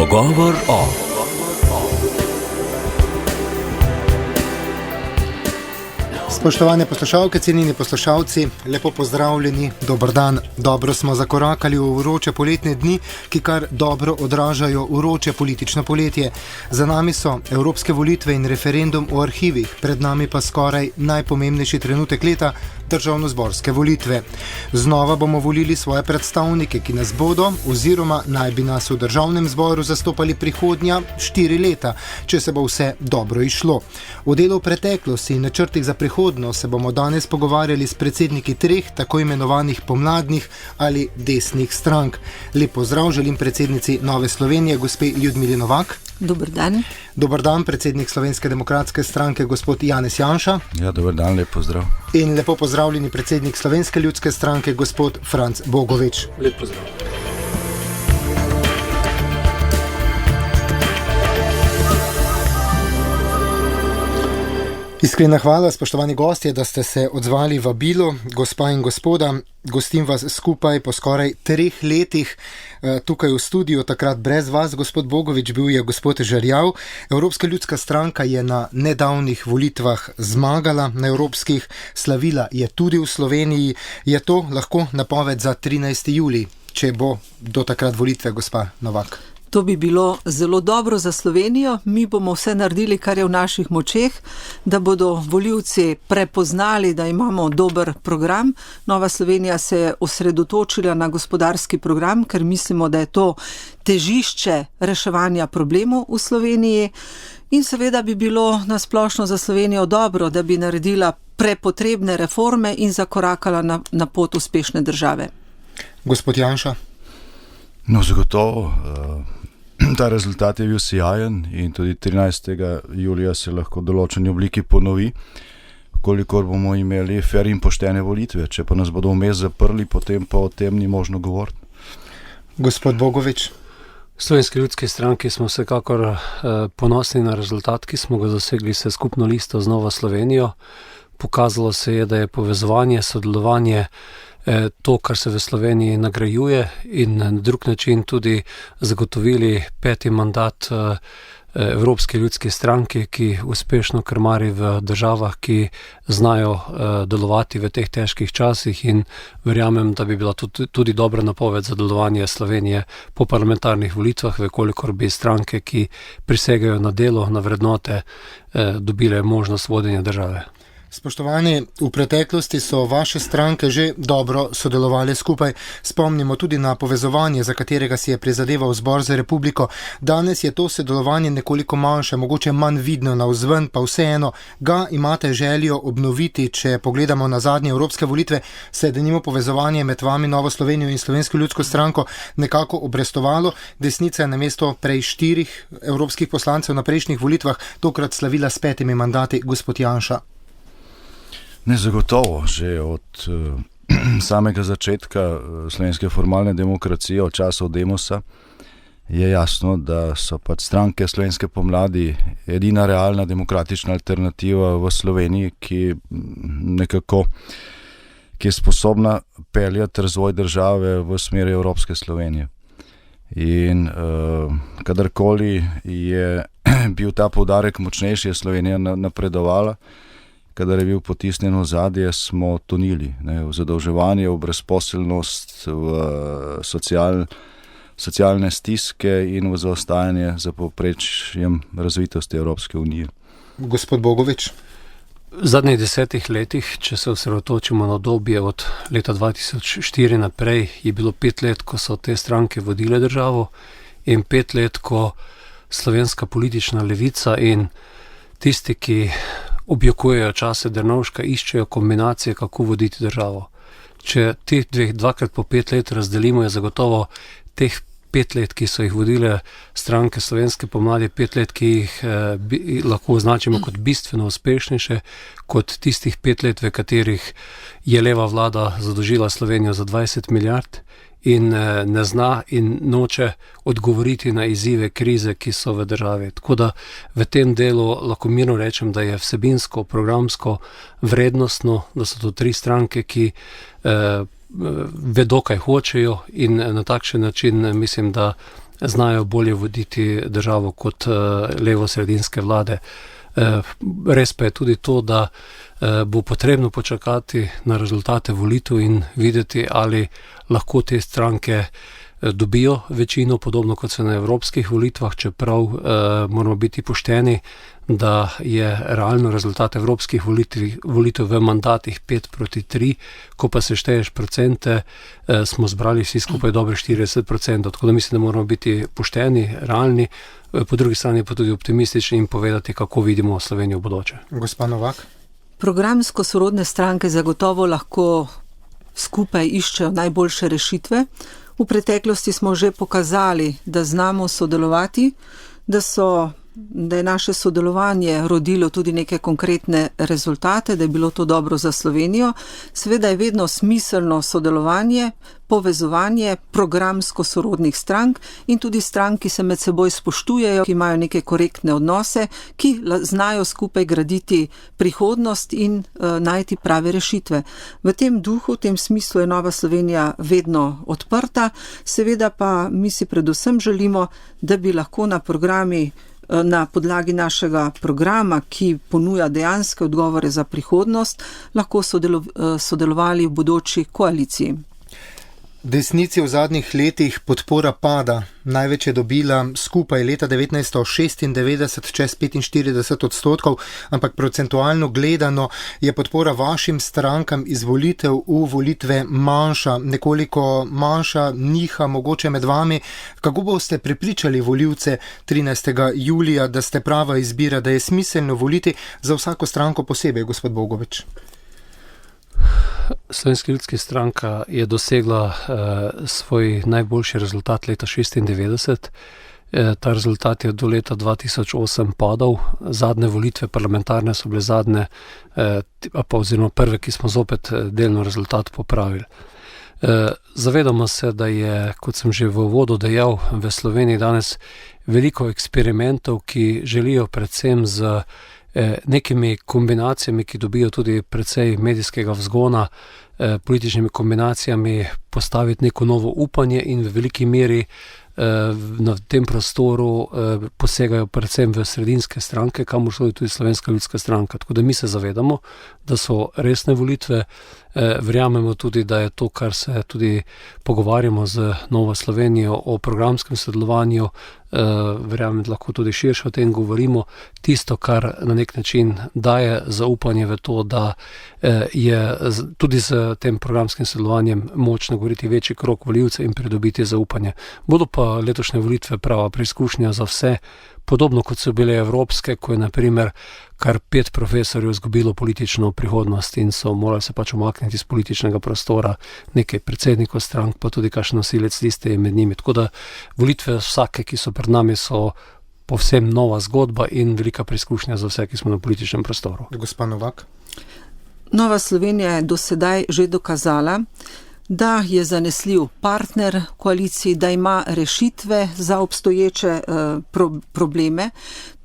Pogovor o. Spoštovane poslušalke, cenjeni poslušalci, lepo pozdravljeni, dober dan. Dobro smo zakorakali v vroče poletne dni, ki kar dobro odražajo vroče politično poletje. Za nami so evropske volitve in referendum o arhivih, pred nami pa skoraj najpomembnejši trenutek leta, državnozborske volitve. Znova bomo volili svoje predstavnike, ki nas bodo, oziroma naj bi nas v državnem zboru zastopali prihodnja 4 leta, če se bo vse dobro išlo. V delu preteklosti in načrtih za prihodnost se bomo danes pogovarjali s predsedniki 3 tako imenovanih pomladnih ali desnih strank. Lep pozdrav želim predsednici Nove Slovenije, gospe Ljudmili Novak. Dober dan. Dober dan, predsednik Slovenske demokratske stranke, gospod Janez Janša. Ja, dober dan, lep pozdrav. In lepo pozdravljeni predsednik Slovenske ljudske stranke, gospod Franc Bogovič. Lep pozdrav. Iskrena hvala, spoštovani gostje, da ste se odzvali vabilo, gospa in gospoda. Gostim vas skupaj po skoraj 3 letih tukaj v studiu, takrat brez vas, gospod Bogovič, bil je gospod Žerjav. Evropska ljudska stranka je na nedavnih volitvah zmagala, na evropskih slavila je tudi v Sloveniji. Je to lahko napoved za 13. julij, če bo do takrat volitve, gospa Novak? To bi bilo zelo dobro za Slovenijo. Mi bomo vse naredili, kar je v naših močeh, da bodo volivci prepoznali, da imamo dober program. Nova Slovenija se je osredotočila na gospodarski program, ker mislimo, da je to težišče reševanja problemov v Sloveniji. In seveda bi bilo nasplošno za Slovenijo dobro, da bi naredila prepotrebne reforme in zakorakala na pot uspešne države. Gospod Janša? No, zagotovo. Ta rezultat je bil sijajen in tudi 13. julija se lahko v določeni obliki ponovi, kolikor bomo imeli fer in poštene volitve. Če pa nas bodo vmes zaprli, potem pa o tem ni možno govoriti. Gospod Bogovič? Slovenske ljudske stranke smo vsekakor ponosni na rezultat, ki smo ga dosegli s skupno listo z Novo Slovenijo. Pokazalo se je, da je povezovanje, sodelovanje to, kar se v Sloveniji nagrajuje, in na drug način tudi zagotovili 5. mandat Evropske ljudske stranke, ki uspešno krmari v državah, ki znajo delovati v teh težkih časih, in verjamem, da bi bila tudi dobra napoved za delovanje Slovenije po parlamentarnih volitvah, vekolikor bi stranke, ki prisegajo na delo, na vrednote, dobile možnost vodenja države. Spoštovani, v preteklosti so vaše stranke že dobro sodelovali skupaj. Spomnimo tudi na povezovanje, za katerega si je prizadeval Zbor za republiko. Danes je to sodelovanje nekoliko manjše, mogoče manj vidno navzven, pa vseeno ga imate željo obnoviti. Če pogledamo na zadnje evropske volitve, se je denimo povezovanje med vami, Novo Slovenijo in Slovensko ljudsko stranko, nekako obrestovalo. Desnica je namesto prej 4 evropskih poslancev na prejšnjih volitvah tokrat slavila s 5 mandati. Gospod Janša? Ne, zagotovo, že od samega začetka slovenske formalne demokracije, od časov Demosa, je jasno, da so pač stranke Slovenske pomladi edina realna demokratična alternativa v Sloveniji, ki je sposobna peljati razvoj države v smeri Evropske Slovenije. In kadarkoli je bil ta poudarek močnejši, je Slovenija napredovala. Kadar je bil potisnjen v zadje, smo tonili v zadolževanje, v brezposelnost, v socialne stiske in v zaostajanje za povprečjem razvitosti Evropske unije. Gospod Bogovič? V zadnjih 10 letih, če se osredotočimo na obdobje od leta 2004 naprej, je bilo 5 let, ko so te stranke vodile državo, in 5 let, ko slovenska politična levica in tisti, ki objokujejo čase Drnovška, iščejo kombinacije, kako voditi državo. Če teh 2x po 5 let razdelimo, je zagotovo teh 5 let, ki so jih vodile stranke Slovenske pomladi, 5 let, ki jih lahko označimo kot bistveno uspešnejše, kot tistih 5 let, v katerih je leva vlada zadolžila Slovenijo za 20 milijard in ne zna in noče odgovoriti na izzive krize, ki so v državi. Tako da v tem delu lahko mirno rečem, da je vsebinsko, programsko, vrednostno, da so to tri stranke, ki vedo, kaj hočejo, in na takšen način mislim, da znajo bolje voditi državo kot levo-sredinske vlade. Res pa je tudi to, da bo potrebno počakati na rezultate volitev in videti, ali lahko te stranke dobijo večino, podobno kot so na evropskih volitvah, čeprav moramo biti pošteni, da je realno rezultat evropskih volitev v mandatih 5-3, ko pa se šteješ procente, smo zbrali vsi skupaj dobre 40%, tako da mislim, da moramo biti pošteni, realni, po drugi strani pa tudi optimistični in povedati, kako vidimo Slovenijo v bodoče. Gospa Novak? Programsko sorodne stranke zagotovo lahko skupaj iščejo najboljše rešitve. V preteklosti smo že pokazali, da znamo sodelovati, da je naše sodelovanje rodilo tudi neke konkretne rezultate, da je bilo to dobro za Slovenijo. Seveda je vedno smiselno sodelovanje, povezovanje programsko sorodnih strank in tudi strank, ki se med seboj spoštujejo, ki imajo neke korektne odnose, ki znajo skupaj graditi prihodnost in najti prave rešitve. V tem duhu, v tem smislu je Nova Slovenija vedno odprta, seveda pa mi si predvsem želimo, da bi lahko na podlagi našega programa, ki ponuja dejanske odgovore za prihodnost, lahko sodelovali v bodoči koaliciji. Desnici v zadnjih letih podpora pada. Največ je dobila skupaj leta 1996 čez 45%, ampak procentualno gledano je podpora vašim strankam iz volitev v volitve manjša, nekoliko manjša, niha mogoče med vami. Kako boste prepričali volivce 13. julija, da ste prava izbira, da je smiselno voliti za vsako stranko posebej, gospod Bogovič? Slovenska ljudska stranka je dosegla svoj najboljši rezultat leta 1996. Ta rezultat je do leta 2008 padal. Zadnje volitve parlamentarne so bile zadnje, pa oziroma prve, ki smo zopet delno rezultat popravili. Zavedamo se, da je, kot sem že v uvodu dejal, v Sloveniji danes veliko eksperimentov, ki želijo predvsem z nekimi kombinacijami, ki dobijo tudi precej medijskega vzgona, političnimi kombinacijami postaviti neko novo upanje in v veliki meri na tem prostoru posegajo predvsem v sredinske stranke, kamor sodi tudi Slovenska ljudska stranka. Tako da mi se zavedamo, da so resne volitve, verjamemo tudi, da je to, kar se tudi pogovarjamo z Novo Slovenijo o programskem sodelovanju, verjamem, da lahko tudi širše o tem govorimo, tisto, kar na nek način daje zaupanje v to, da je tudi z tem programskim sodelovanjem močno govoriti večji krog volivcev in pridobiti zaupanje. Bodo pa letošnje volitve prava preizkušnja za vse, podobno kot so bile evropske, ko je na primer kar 5 profesorjev izgubilo politično prihodnost in so morali se pač umakniti iz političnega prostora, nekaj predsednikov strank, pa tudi kakšen nosilec liste je med njimi. Tako da volitve vsake, ki so pred nami, so povsem nova zgodba in velika preizkušnja za vse, ki smo na političnem prostoru. Gospa Novak? Nova Slovenija je do sedaj že dokazala, da je zanesljiv partner koaliciji, da ima rešitve za obstoječe probleme.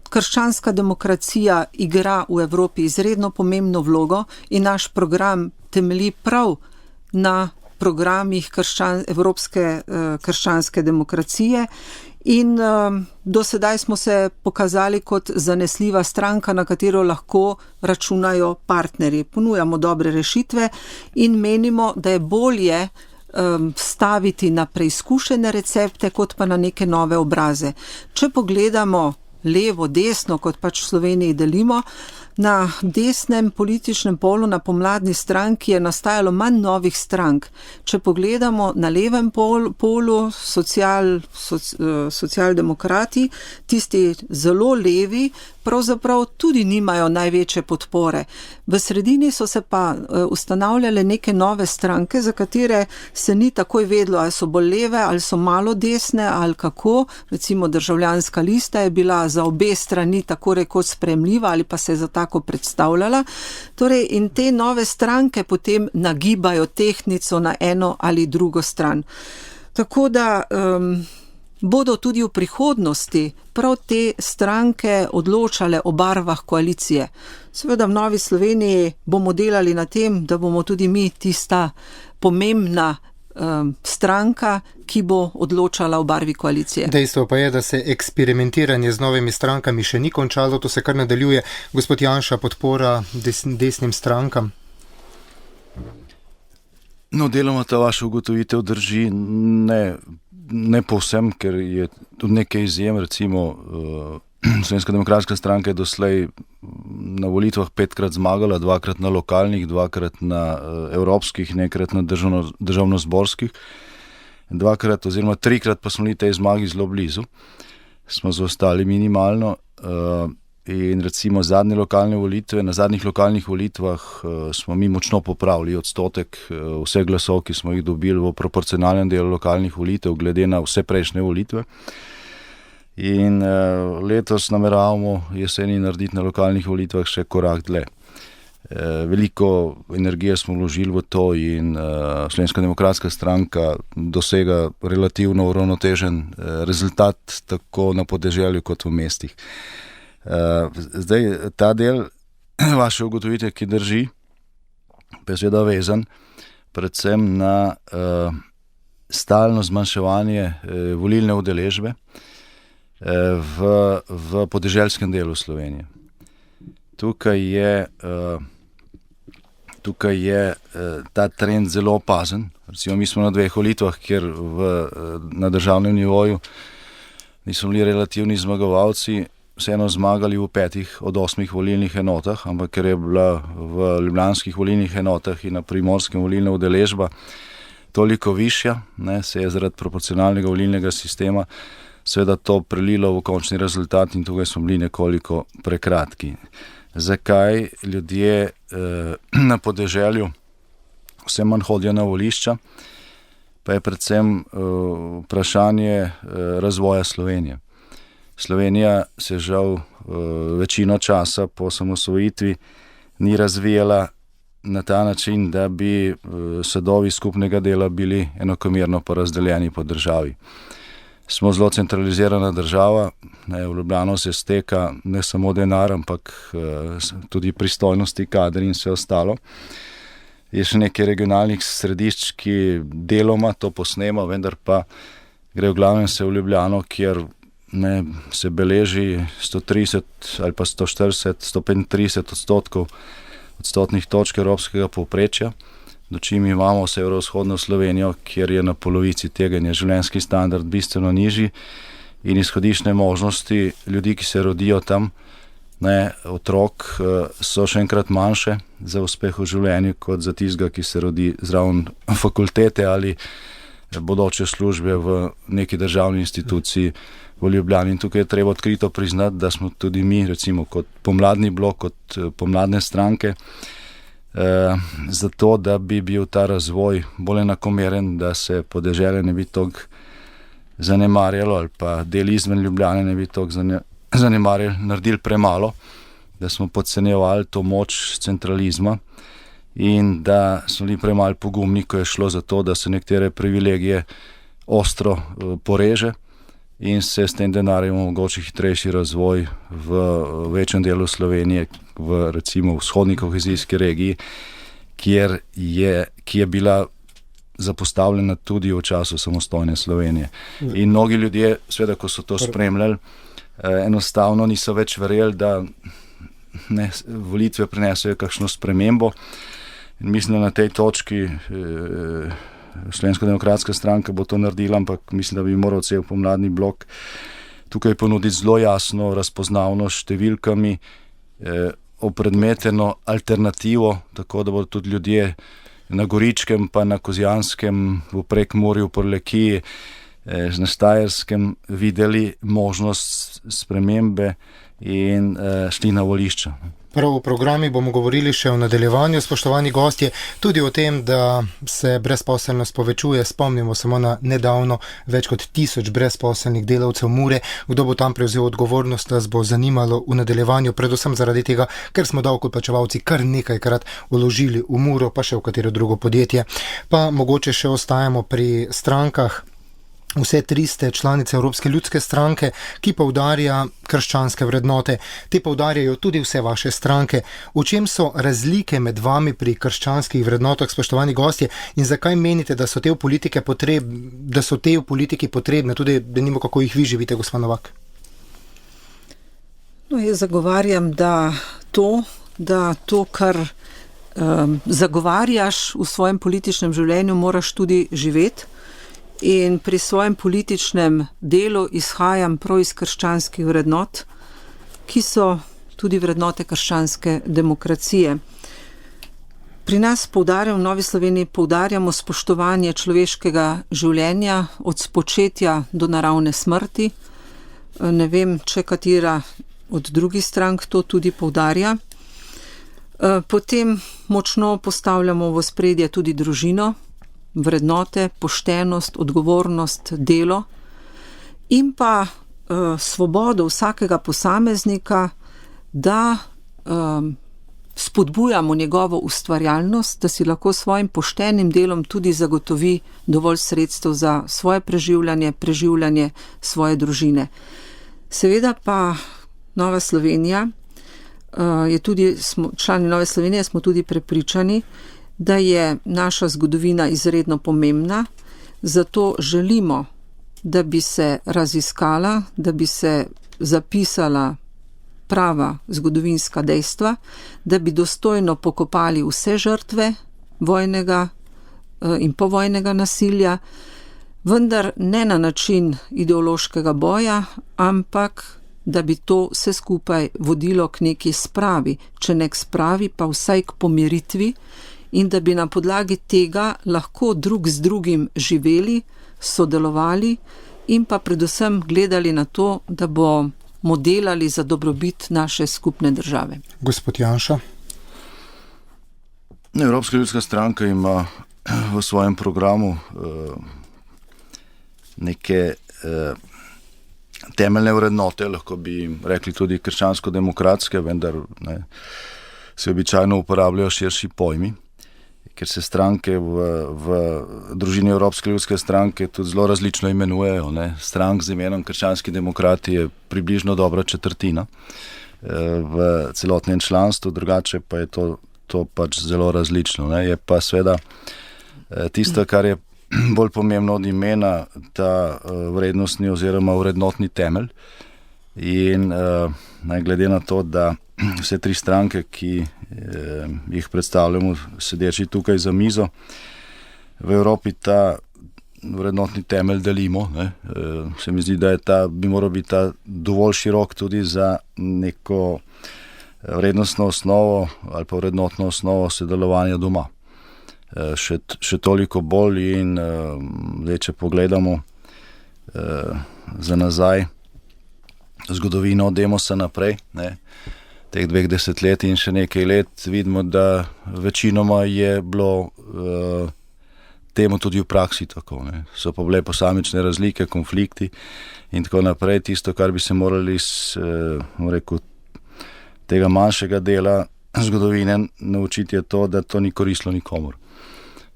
Krščanska demokracija igra v Evropi izredno pomembno vlogo in naš program temelji prav na programih evropske krščanske demokracije. In do sedaj smo se pokazali kot zanesljiva stranka, na katero lahko računajo partnerji. Ponujamo dobre rešitve in menimo, da je bolje staviti na preizkušene recepte, kot pa na neke nove obraze. Če pogledamo levo, desno, kot pač v Sloveniji delimo, na desnem političnem polu, na pomladni stranki je nastajalo manj novih strank. Če pogledamo na levem polu, socialdemokrati, tisti zelo levi, pravzaprav tudi nimajo največje podpore. V sredini so se pa ustanavljale neke nove stranke, za katere se ni takoj vedlo, ali so bolj leve, ali so malo desne, ali kako. Recimo Državljanska lista je bila za obe strani tako rekoč sprejemljiva, ali pa se je za tako predstavljala. Torej, in te nove stranke potem nagibajo tehtnico na eno ali drugo stran. Tako da bodo tudi v prihodnosti prav te stranke odločale o barvah koalicije. Seveda v Novi Sloveniji bomo delali na tem, da bomo tudi mi tista pomembna stranka, ki bo odločala o barvi koalicije. Dejstvo pa je, da se eksperimentiranje z novimi strankami še ni končalo, to se kar nadaljuje. Gospod Janša, podpora desnim strankam? No, deloma ta vaša ugotovitev drži, ne povsem, ker je tudi nekaj izjem, recimo Slovenska demokratska stranka je doslej na volitvah 5-krat zmagala, 2-krat na lokalnih, 2-krat na evropskih, nekrat na državnozborskih, 2-krat oziroma 3-krat pa smo bili tej zmagi zelo blizu, smo zaostali minimalno. In recimo na zadnjih lokalnih volitvah smo mi močno popravili odstotek vseh glasov, ki smo jih dobili v proporcionalnem delu lokalnih volitev, glede na vse prejšnje volitve. In letos nameravamo jeseni narediti na lokalnih volitvah še korak dlje. Veliko energije smo vložili v to in Slovenska demokratska stranka dosega relativno uravnotežen rezultat tako na podeželju kot v mestih. Zdaj, ta del vaše ugotovitve, ki drži, pa je seveda vezan predvsem na stalno zmanjševanje volilne udeležbe v podeželskem delu Slovenije. Tukaj je ta trend zelo opazen. Recimo, mi smo na 2 volitvah, kjer na državnem nivoju nismo bili relativni zmagovalci, vseeno zmagali v 5 od 8 volilnih enotah, ampak ker je bila v ljubljanskih volilnih enotah in na primorskem volilna udeležba toliko višja, se je zaradi proporcionalnega volilnega sistema seveda to prelilo v končni rezultat in tukaj smo bili nekoliko prekratki. Zakaj ljudje na podeželju vse manj hodijo na volišča, pa je predvsem vprašanje razvoja Slovenije. Slovenija se žal večino časa po osamosvojitvi ni razvijala na ta način, da bi sadovi skupnega dela bili enakomerno porazdeljeni po državi. Smo zelo centralizirana država, v Ljubljano se steka ne samo denar, ampak tudi pristojnosti, kader in vse ostalo. Je še nekaj regionalnih središč, ki deloma to posnema, vendar pa gre v glavnem se v Ljubljano, kjer se beleži 130 ali pa 140, 135 odstotnih točk evropskega povprečja, dočim imamo severovzhodno Slovenijo, kjer je na polovici tega in je življenjski standard bistveno nižji in izhodišne možnosti ljudi, ki se rodijo tam, otrok, so še enkrat manjše za uspeh v življenju kot za tistega, ki se rodi zraven fakultete ali bodoče službe v neki državni instituciji v Ljubljani. In tukaj je treba odkrito priznati, da smo tudi mi, recimo kot pomladni blok, kot pomladne stranke, zato, da bi bil ta razvoj bolj enakomeren, da se podeželje ne bi toliko zanemarjalo ali pa del izven Ljubljane ne bi toliko zanemarjali, naredili premalo, da smo podcenjevali to moč centralizma in da smo bili premalo pogumni, ko je šlo za to, da se nekatere privilegije ostro poreže in se s tem denarjem omogoči hitrejši razvoj v večjem delu Slovenije, v recimo vzhodni kohezijski regiji, ki je bila zapostavljena tudi v času samostojne Slovenije. In mnogi ljudje, seveda, ko so to spremljali, enostavno niso več verjeli, da volitve prinesejo kakšno spremembo. In mislim, da na tej točki Slovenska demokratska stranka bo to naredila, ampak mislim, da bi moral cel pomladni blok tukaj ponuditi zelo jasno razpoznavno številkami, opredmeteno alternativo, tako da bodo tudi ljudje na Goričkem pa na Kozjanskem, v Prekmurju, v Prlekiji, na Štajerskem videli možnost spremembe in šli na volišča. Prav v programi bomo govorili še o nadaljevanju, spoštovani gostje, tudi o tem, da se brezposelnost povečuje. Spomnimo samo na nedavno več kot 1000 brezposelnih delavcev Mure. Kdo bo tam prevzel odgovornost, nas bo zanimalo v nadaljevanju, predvsem zaradi tega, ker smo davkoplačevalci kar nekajkrat vložili v Muro, pa še v katero drugo podjetje. Pa mogoče še ostajamo pri strankah. Vse 3 ste članice Evropske ljudske stranke, ki poudarja krščanske vrednote. Te poudarjajo tudi vse vaše stranke. V čem so razlike med vami pri krščanskih vrednotah, spoštovani gostje, in zakaj menite, da so te v politiki potrebne, tudi denimo, kako jih vi živite, gospod Novak? No, jaz zagovarjam, da to, kar zagovarjaš v svojem političnem življenju, moraš tudi živeti. In pri svojem političnem delu izhajam prav iz krščanskih vrednot, ki so tudi vrednote krščanske demokracije. Pri nas v Novi Sloveniji poudarjamo spoštovanje človeškega življenja od spočetja do naravne smrti. Ne vem, če katera od drugih strank to tudi poudarja. Potem močno postavljamo v ospredje tudi družino, vrednote, poštenost, odgovornost, delo in pa svobodo vsakega posameznika, da spodbujamo njegovo ustvarjalnost, da si lahko s svojim poštenim delom tudi zagotovi dovolj sredstev za svoje preživljanje svoje družine. Seveda pa Nova Slovenija člani Nove Slovenije smo tudi prepričani, da je naša zgodovina izredno pomembna, zato želimo, da bi se raziskala, da bi se zapisala prava zgodovinska dejstva, da bi dostojno pokopali vse žrtve vojnega in povojnega nasilja, vendar ne na način ideološkega boja, ampak da bi to vse skupaj vodilo k neki spravi, če ne k spravi, pa vsaj k pomiritvi, in da bi na podlagi tega lahko drug z drugim živeli, sodelovali in pa predvsem gledali na to, da bomo delali za dobrobit naše skupne države. Gospod Janša. Evropska ljudska stranka ima v svojem programu neke temeljne vrednote, lahko bi jim rekli tudi krščansko-demokratske, vendar se običajno uporabljajo širši pojmi, ker se stranke v družini Evropske ljudske stranke tudi zelo različno imenujejo. Strank z imenom krščanski demokrati je približno dobra četrtina v celotnem članstvu, drugače pa je to pač zelo različno. Je pa seveda tisto, kar je bolj pomembno od imena, ta vrednostni oziroma vrednotni temelj. In glede na to, da vse 3 stranke, ki jih predstavljamo sedeči tukaj za mizo, v Evropi ta vrednotni temelj delimo. Se mi zdi, da bi moral biti ta dovolj širok tudi za neko vrednostno osnovo ali pa vrednotno osnovo sodelovanja doma. Še toliko bolj in če pogledamo za nazaj zgodovino od Demosa naprej, teh 2 desetletij in še nekaj let, vidimo, da večinoma je bilo temu tudi v praksi tako. So pa bile posamične razlike, konflikti in tako naprej. Tisto, kar bi se morali tega manjšega dela zgodovine naučiti, je to, da to ni koristilo nikomur.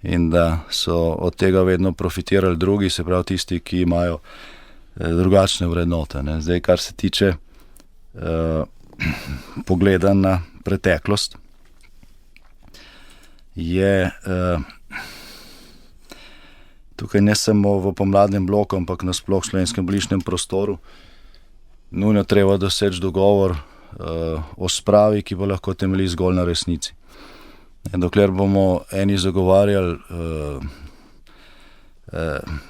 In da so od tega vedno profitirali drugi, se pravi tisti, ki imajo drugačne vrednote. Zdaj, kar se tiče pogleda na preteklost, je tukaj ne samo v pomladnem bloku, ampak na sploh slovenskem bližnjem prostoru nujno treba doseči dogovor o spravi, ki bo lahko temelji zgolj na resnici. Dokler bomo eni zagovarjali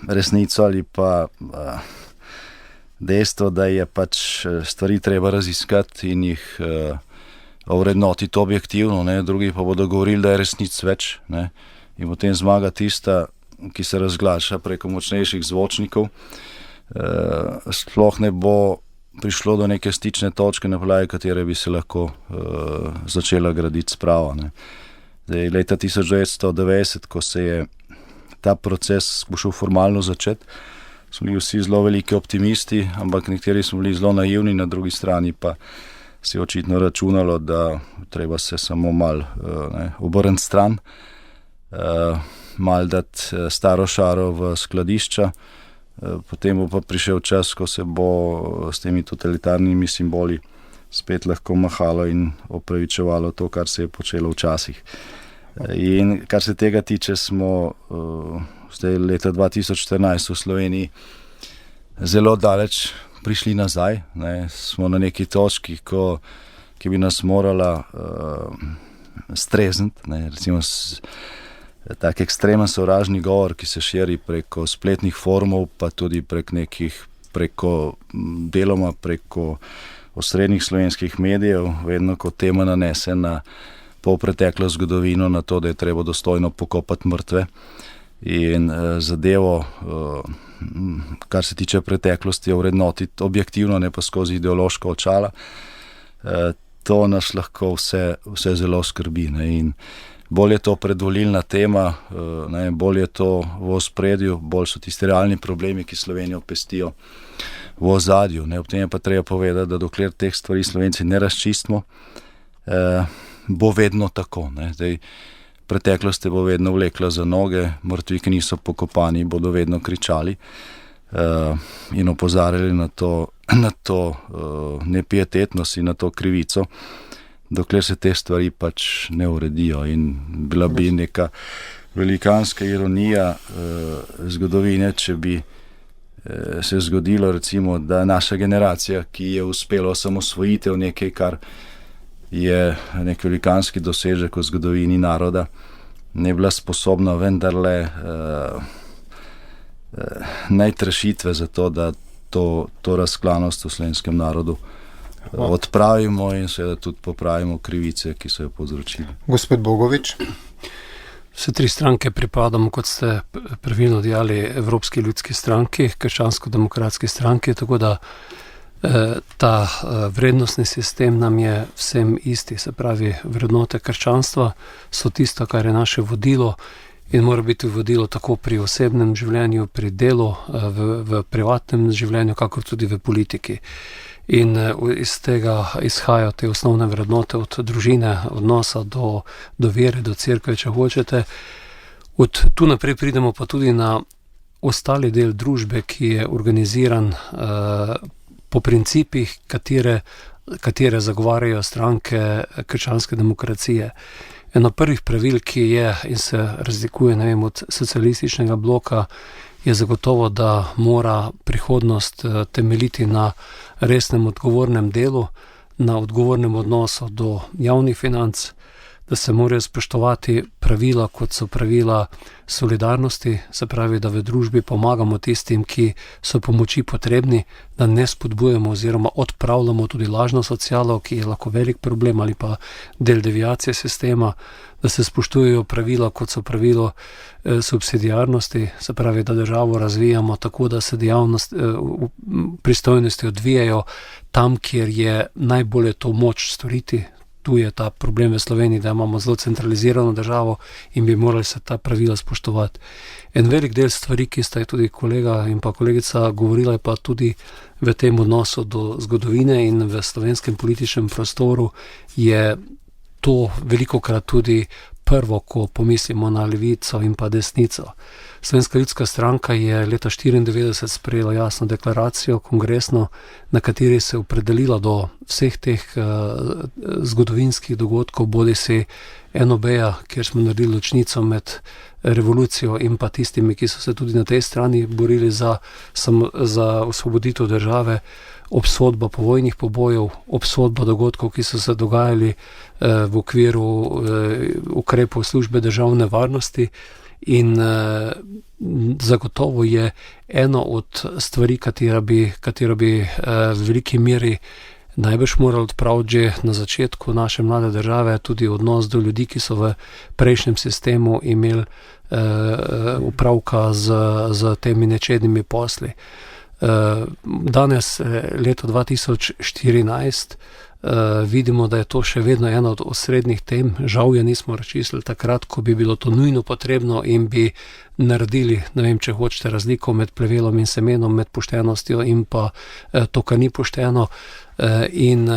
resnico ali pa dejstvo, da je pač stvari treba raziskati in jih ovrednotiti objektivno, drugi pa bodo govorili, da je resnic več, in potem zmaga tista, ki se razglaša preko močnejših zvočnikov, sploh ne bo prišlo do neke stične točke, na podlagi katere bi se lahko začela graditi sprava. Zdaj, leta 1990, ko se je ta proces skušal formalno začeti, smo bili vsi zelo veliki optimisti, ampak nekateri smo bili zelo naivni, na drugi strani pa se je očitno računalo, da treba se samo malo obrniti stran, malo dati staro šaro v skladišča, potem bo pa prišel čas, ko se bo s temi totalitarnimi simboli spet lahko mahalo in opravičevalo to, kar se je počelo včasih. In kar se tega tiče, smo zdaj leta 2014 v Sloveniji zelo daleč prišli nazaj. Smo na neki točki, ki bi nas morala strezniti. Recimo tak ekstremen sovražni govor, ki se širi preko spletnih forumov, pa tudi preko osrednjih slovenskih medijev, vedno kot tema nanese na polpreteklo zgodovino, na to, da je treba dostojno pokopati mrtve. In zadevo, kar se tiče preteklosti, ovrednotiti objektivno, ne pa skozi ideološko očala, to nas lahko vse zelo skrbi. In bolj je to predvolilna tema, bolj je to v ospredju, bolj so tisti realni problemi, ki Slovenijo pestijo, v ozadju. Ob tem je pa treba povedati, da dokler teh stvari Slovenci ne razčistimo, bo vedno tako. Zdaj, preteklost bo vedno vlekla za noge, mrtvi, ki niso pokopani, bodo vedno kričali in opozarjali na to nepietetnost in na to krivico, dokler se te stvari pač ne uredijo. In bila bi neka velikanska ironija zgodovine, če bi se zgodilo, recimo, da naša generacija, ki je uspela osamosvojitev nekaj, kar je nek velikanski dosežek v zgodovini naroda, ne bila sposobna vendarle najti rešitve za to, da to razklanost v slovenskem narodu odpravimo in seveda tudi popravimo krivice, ki so jo povzročili. Gospod Bogovič. Vse tri stranke pripadamo, kot ste pravilno dejali, Evropski ljudski stranki, Krščansko-demokratski stranki, tako da ta vrednostni sistem nam je vsem isti, se pravi, vrednote krščanstva so tisto, kar je naše vodilo in mora biti vodilo tako pri osebnem življenju, pri delu, v privatnem življenju, kakor tudi v politiki. In iz tega izhajajo te osnovne vrednote od družine, odnosa do vere, do cerkve, če hočete. Od tu naprej pridemo pa tudi na ostali del družbe, ki je organiziran po principih, katere zagovarjajo stranke krščanske demokracije. Eno prvih pravil, ki je in se razlikuje, od socialističnega bloka, je zagotovo, da mora prihodnost temeljiti na resnem, odgovornem delu, na odgovornem odnosu do javnih financ, da se morajo spoštovati pravila, kot so pravila solidarnosti, se pravi, da v družbi pomagamo tistim, ki so pomoči potrebni, da ne spodbujamo oziroma odpravljamo tudi lažno socialo, ki je lahko velik problem ali pa del deviacije sistema, da se spoštujejo pravila, kot so pravilo subsidiarnosti, se pravi, da državo razvijamo tako, da se pristojnosti odvijajo tam, kjer je najbolje to moč storiti. Tu je ta problem v Sloveniji, da imamo zelo centralizirano državo in bi morali se ta pravila spoštovati. En velik del stvari, ki sta tudi kolega in pa kolegica govorila, je pa tudi v tem odnosu do zgodovine in v slovenskem političnem prostoru je to velikokrat tudi prvo, ko pomislimo na levico in pa desnico. Slovenska ljudska stranka je leta 1994 sprejela jasno deklaracijo kongresno, na kateri se je opredelila do vseh teh zgodovinskih dogodkov, bodisi NOB-ja, kjer smo naredili ločnico med revolucijo in pa tistimi, ki so se tudi na tej strani borili za osvoboditev države, obsodba povojnih pobojev, obsodba dogodkov, ki so se dogajali v okviru ukrepov službe državne varnosti. In zagotovo je eno od stvari, katero bi v veliki meri najbrž morali odpraviti že na začetku naše mlade države, tudi odnos do ljudi, ki so v prejšnjem sistemu imeli upravka z temi nečednimi posli. Danes, leto 2014, vidimo, da je to še vedno ena od osrednjih tem. Žal je nismo razčistili takrat, ko bi bilo to nujno potrebno in bi naredili, ne vem, če hočete, razliko med plevelom in semenom, med poštenostjo in pa to, kar ni pošteno. In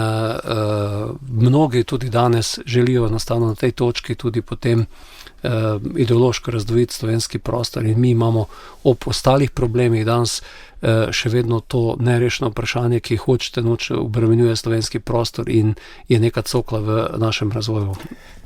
mnogi tudi danes želijo enostavno na tej točki tudi potem ideološko razdvojiti slovenski prostor in mi imamo ob ostalih problemih danes še vedno to nerešeno vprašanje, ki hočete noče obremenjuje slovenski prostor in je neka cokla v našem razvoju.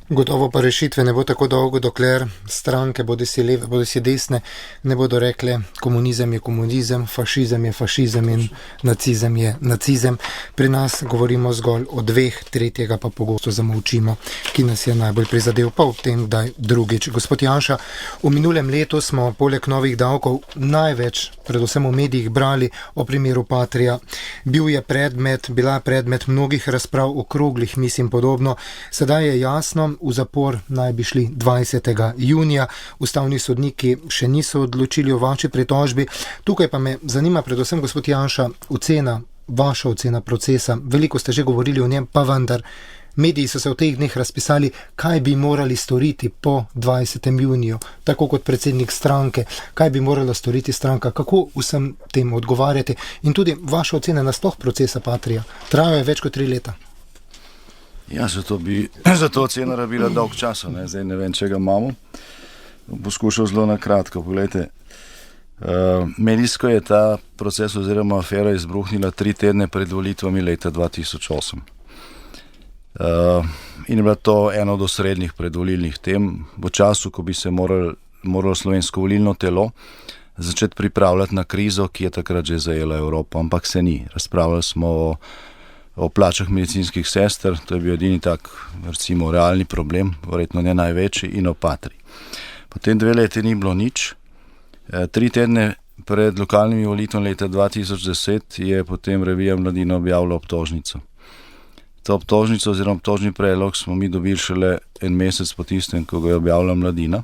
Gotovo pa rešitve ne bo tako dolgo, dokler stranke, bodisi leve, bodisi desne, ne bodo rekle, komunizem je komunizem, fašizem je fašizem in nacizem je nacizem. Pri nas govorimo zgolj o dveh, tretjega pa pogosto zamolčimo, ki nas je najbolj prizadel, pa v tem, kdaj drugič. Gospod Janša, v minulem letu smo poleg novih davkov največ, predvsem v medijih, brali o primeru Patria. Bila je predmet mnogih razprav, okroglih mis in podobno. Sedaj je jasno, v zapor naj bi šli 20. junija. Ustavni sodniki še niso odločili o vaši pritožbi. Tukaj pa me zanima predvsem, gospod Janša, vaša ocena procesa. Veliko ste že govorili o njem, pa vendar. Mediji so se v teh dneh razpisali, kaj bi morali storiti po 20. juniju, tako kot predsednik stranke, kaj bi morala storiti stranka, kako vsem tem odgovarjati in tudi vaša ocena nasploh procesa Patria. Trajajo več kot 3 leta. Ja, zato ocena rabila dolg časa, ne? Zdaj ne vem, če ga imamo. Poskušal zelo na kratko. Poglejte, medijsko je ta proces oziroma afera izbruhnila 3 tedne pred volitvami leta 2008. In je bila to eno od osrednjih predvolilnih tem v času, ko bi se moralo slovensko volilno telo začeti pripravljati na krizo, ki je takrat že zajela Evropo, ampak se ni. Razpravljali smo o plačah medicinskih sester, to je bil edini tak, recimo, realni problem, verjetno ne največji, in o Patrii. Potem 2 leti ni bilo nič. 3 tedne pred lokalnimi volitvami leta 2010 je potem revija Mladina objavila obtožnico. To obtožnico oziroma obtožni predlog smo mi dobili šele 1 mesec po tistem, ko ga je objavila Mladina.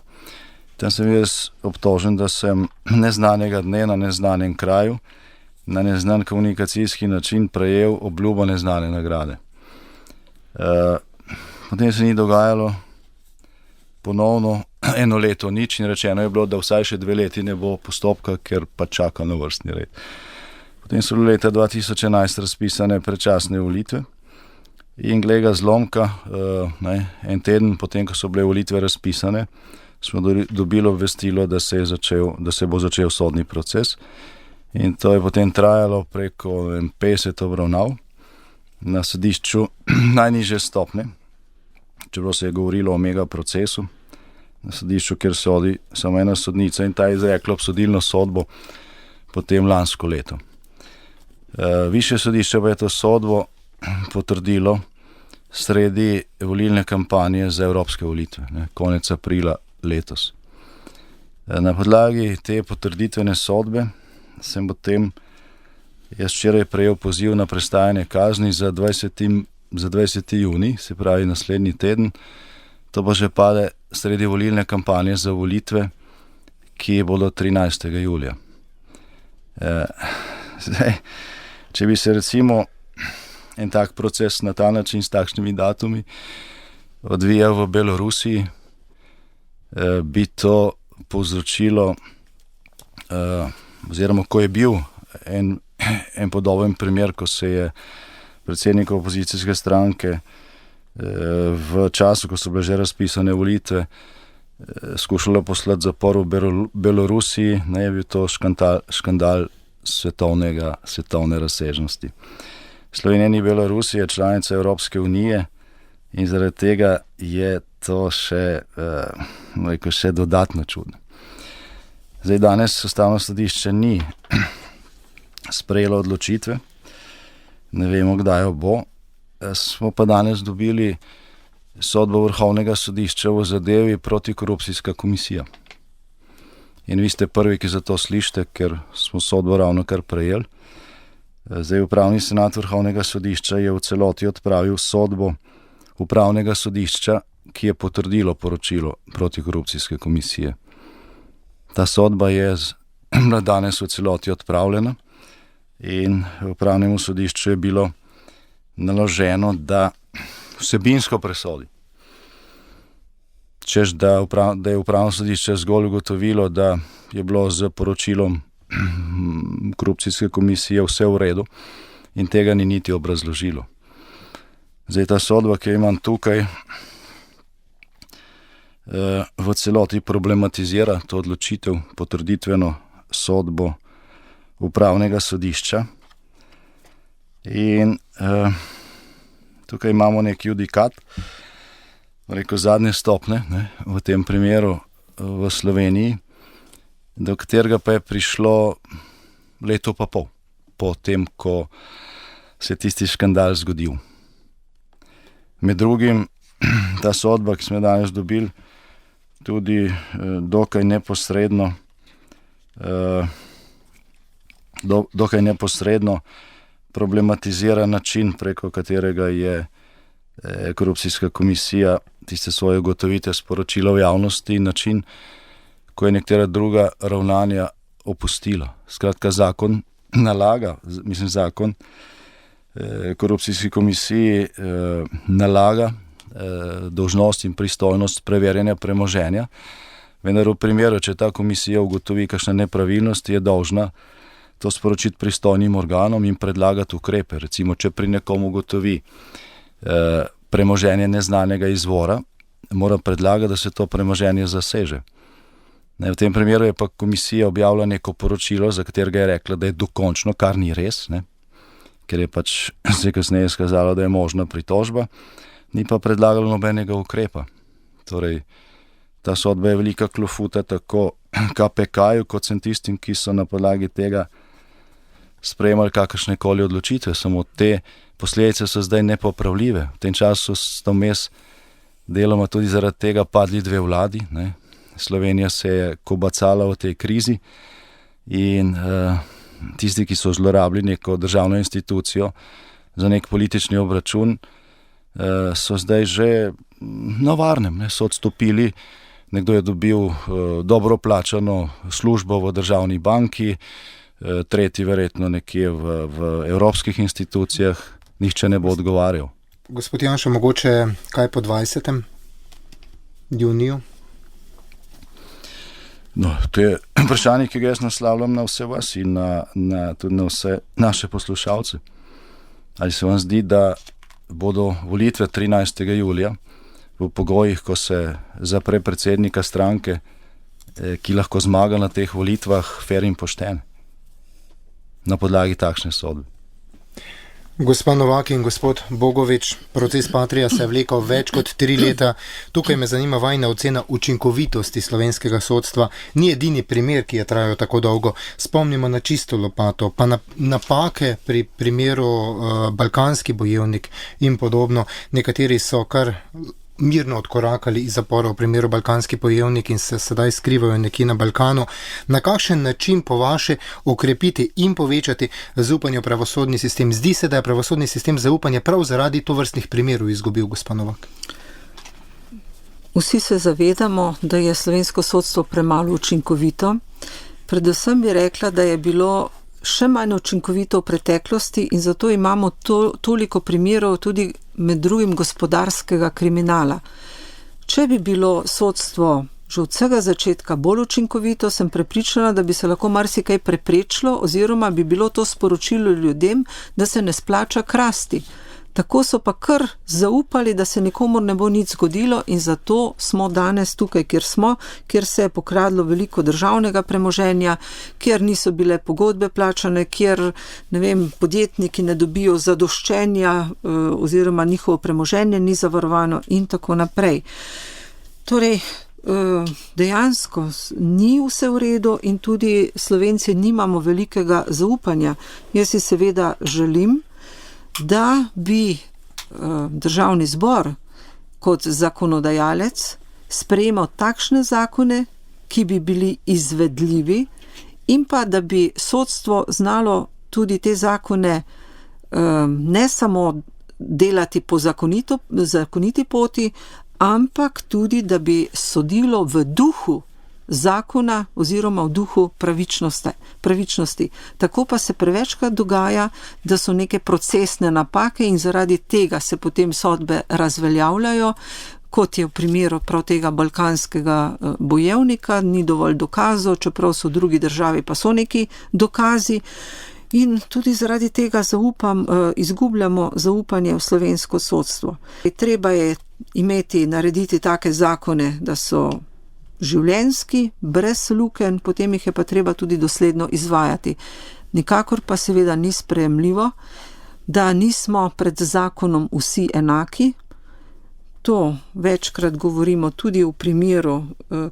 Tam sem jaz obtožen, da sem neznanega dne na neznanem kraju na neznan komunikacijski način prejel obljubo neznane nagrade. Potem se ni dogajalo ponovno 1 leto nič in rečeno je bilo, da vsaj še 2 leti ne bo postopka, ker pa čaka na vrstni red. Potem so leta 2011 razpisane predčasne volitve in glej ga zlomka, 1 teden potem, ko so bile volitve razpisane, smo dobili obvestilo, da se bo začel sodni proces. In to je potem trajalo preko 50 obravnav na sodišču najnižje stopnje, čeprav se je govorilo o mega procesu, na sodišču, kjer sodi samo ena sodnica in ta je izrekla obsodilno sodbo potem lansko leto. Višje sodišče pa je to sodbo potrdilo sredi volilne kampanje za evropske volitve, konec aprila letos. Na podlagi te potrditvene sodbe sem potem jaz včeraj prejel poziv na prestajanje kazni za 20. junij, se pravi naslednji teden. To pa že pade sredi volilne kampanje za volitve, ki bodo 13. julija. Zdaj, če bi se recimo en tak proces na ta način s takšnimi datumi odvijal v Belorusiji, bi to povzročilo oziroma ko je bil en podoben primer, ko se je predsednik opozicijske stranke v času, ko so bile že razpisane volitve, skušalo poslati zapor v Belorusiji, je bil to škandal svetovne razsežnosti. Slovenija ni Belorusija, je članica Evropske unije in zaradi tega je to še dodatno čudno. Zdaj danes Ustavno sodišče ni sprejelo odločitve, ne vemo, kdaj jo bo, smo pa danes dobili sodbo Vrhovnega sodišča v zadevi Protikorupcijska komisija. In vi ste prvi, ki za to slišite, ker smo sodbo ravno kar prejeli. Zdaj Upravni senat Vrhovnega sodišča je v celoti odpravil sodbo Upravnega sodišča, ki je potrdilo poročilo Protikorupcijske komisije. Ta sodba je danes v celoti odpravljena in v Upravnemu sodišču je bilo naloženo, da vsebinsko presodi. Češ, da je upravno sodišče zgolj ugotovilo, da je bilo z poročilom korupcijske komisije vse v redu in tega ni niti obrazložilo. Zdaj ta sodba, ki jo imam tukaj, v celoti problematizira to odločitev, potrditveno sodbo upravnega sodišča. In tukaj imamo nek judikat, rekel zadnje stopne, v tem primeru v Sloveniji, do katerega pa je prišlo leto pa pol, po tem, ko se je tisti škandal zgodil. Med drugim, ta sodba, ki smo jo danes dobili, tudi dokaj neposredno problematizira način, preko katerega je korupcijska komisija tiste svoje ugotovitve sporočila v javnosti, način, ko je nekatera druga ravnanja opustila. Skratka, zakon korupcijski komisiji nalaga dolžnost in pristojnost preverjanja premoženja, vendar v primeru, če ta komisija ugotovi kakšne nepravilnosti, je dolžna to sporočiti pristojnim organom in predlagati ukrepe. Recimo, če pri nekom ugotovi premoženje neznanega izvora, mora predlagati, da se to premoženje zaseže. V tem primeru je pa komisija objavila neko poročilo, za katerega je rekla, da je dokončno, kar ni res, ker je pač se kasneje skazalo, da je možna pritožba, ni pa predlagalo nobenega ukrepa. Torej, ta sodba je velika klofuta tako KPK-ju, kot sem tistim, ki so na podlagi tega sprejemali kakršnekoli odločitve, samo te posledice so zdaj nepopravljive. V tem času so vmes deloma tudi zaradi tega padli 2 vladi, Slovenija se je kobacala v tej krizi in tisti, ki so zlorabili neko državno institucijo za nek politični obračun, so zdaj že na varnem, so odstopili. Nekdo je dobil dobro plačano službo v državni banki, tretji verjetno nekje v evropskih institucijah, nihče ne bo odgovarjal. Gospod Janša, mogoče kaj po 20. juniju? No, to je vprašanje, ki ga jaz naslavljam na vse vas in tudi na vse naše poslušalce. Ali se vam zdi, da bodo volitve 13. julija v pogojih, ko se zapre predsednika stranke, ki lahko zmaga na teh volitvah, fer in pošten, na podlagi takšne sodbe? Gospod Novak in gospod Bogovič, proces Patria se je vlekel več kot 3 leta. Tukaj me zanima vajna ocena učinkovitosti slovenskega sodstva. Ni edini primer, ki je trajal tako dolgo. Spomnimo na Čisto lopato, pa na napake pri primeru Balkanski bojevnik in podobno. Nekateri so kar mirno odkorakali iz zapora v primeru Balkanski bojevnik in se sedaj skrivajo nekje na Balkanu. Na kakšen način po vaše okrepiti in povečati zaupanje v pravosodni sistem? Zdi se, da je pravosodni sistem zaupanje prav zaradi tovrstnih primerov izgubil, gospod Novak. Vsi se zavedamo, da je slovensko sodstvo premalo učinkovito. Predvsem bi rekla, da je bilo še manj učinkovito v preteklosti in zato imamo toliko primerov tudi med drugim gospodarskega kriminala. Če bi bilo sodstvo že od vsega začetka bolj učinkovito, sem prepričana, da bi se lahko marsikaj preprečilo oziroma bi bilo to sporočilo ljudem, da se ne splača krasti. Tako so pa kar zaupali, da se nikomur ne bo nič zgodilo in zato smo danes tukaj, kjer smo, kjer se je pokradlo veliko državnega premoženja, kjer niso bile pogodbe plačane, kjer, podjetniki ne dobijo zadoščenja oziroma njihovo premoženje ni zavarovano in tako naprej. Torej, dejansko ni vse v redu in tudi Slovenci nimamo velikega zaupanja. Jaz si seveda želim, da bi Državni zbor kot zakonodajalec sprejemal takšne zakone, ki bi bili izvedljivi in pa da bi sodstvo znalo tudi te zakone ne samo delati po zakoniti poti, ampak tudi, da bi sodilo v duhu zakona oziroma v duhu pravičnosti. Tako pa se prevečkrat dogaja, da so neke procesne napake in zaradi tega se potem sodbe razveljavljajo, kot je v primeru prav tega balkanskega bojevnika, ni dovolj dokazov, čeprav so v drugi državi pa so neki dokazi. In tudi zaradi tega izgubljamo zaupanje v slovensko sodstvo. Treba je narediti take zakone, da so življenjski, brez lukenj, potem jih je pa treba tudi dosledno izvajati. Nikakor pa seveda ni sprejemljivo, da nismo pred zakonom vsi enaki. To večkrat govorimo tudi v primeru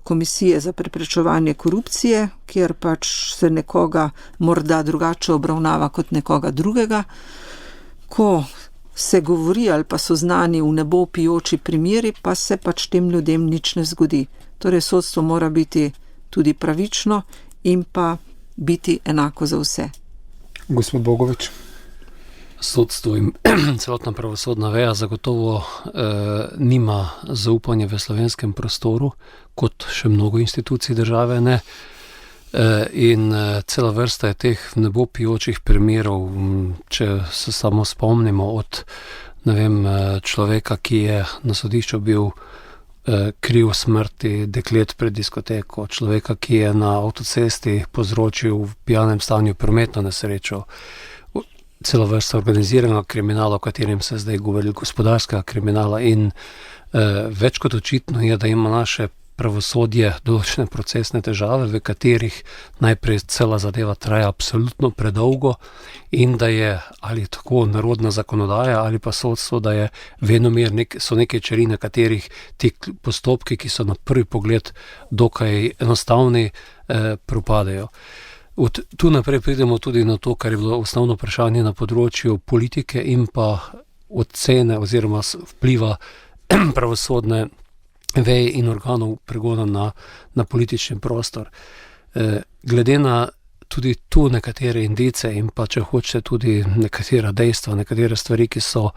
Komisije za preprečevanje korupcije, kjer pač se nekoga morda drugače obravnava kot nekoga drugega. Ko se govori ali pa so znani v nebo pijoči primeri, pa se pač tem ljudem nič ne zgodi. Torej sodstvo mora biti tudi pravično in pa biti enako za vse. Gospod Bogovič. Sodstvo in celotna pravosodna veja zagotovo nima zaupanja v slovenskem prostoru, kot še mnogo institucij države ne. In cela vrsta je teh nebo pijočih primerov, če se samo spomnimo od človeka, ki je na sodišču bil kriv smrti deklet pred diskoteko, človeka, ki je na avtocesti povzročil v pijanem stanju prometno nesrečo, celo vrsta organiziranega kriminala, o katerem se zdaj govori, gospodarskega kriminala in več kot očitno je, da ima naše pravosodje določene procesne težave, v katerih najprej cela zadeva traja absolutno predolgo in da je ali tako narodna zakonodaja ali pa sodstvo, da je venomer so neke čeri, na katerih ti postopki, ki so na prvi pogled dokaj enostavni, propadejo. Od tu naprej pridemo tudi na to, kar je bilo osnovno vprašanje na področju politike in pa ocene oziroma vpliva pravosodne veje in organov pregona na politični prostor. Glede na tudi tu nekatere indice in pa če hočete tudi nekatera dejstva, nekatere stvari, ki so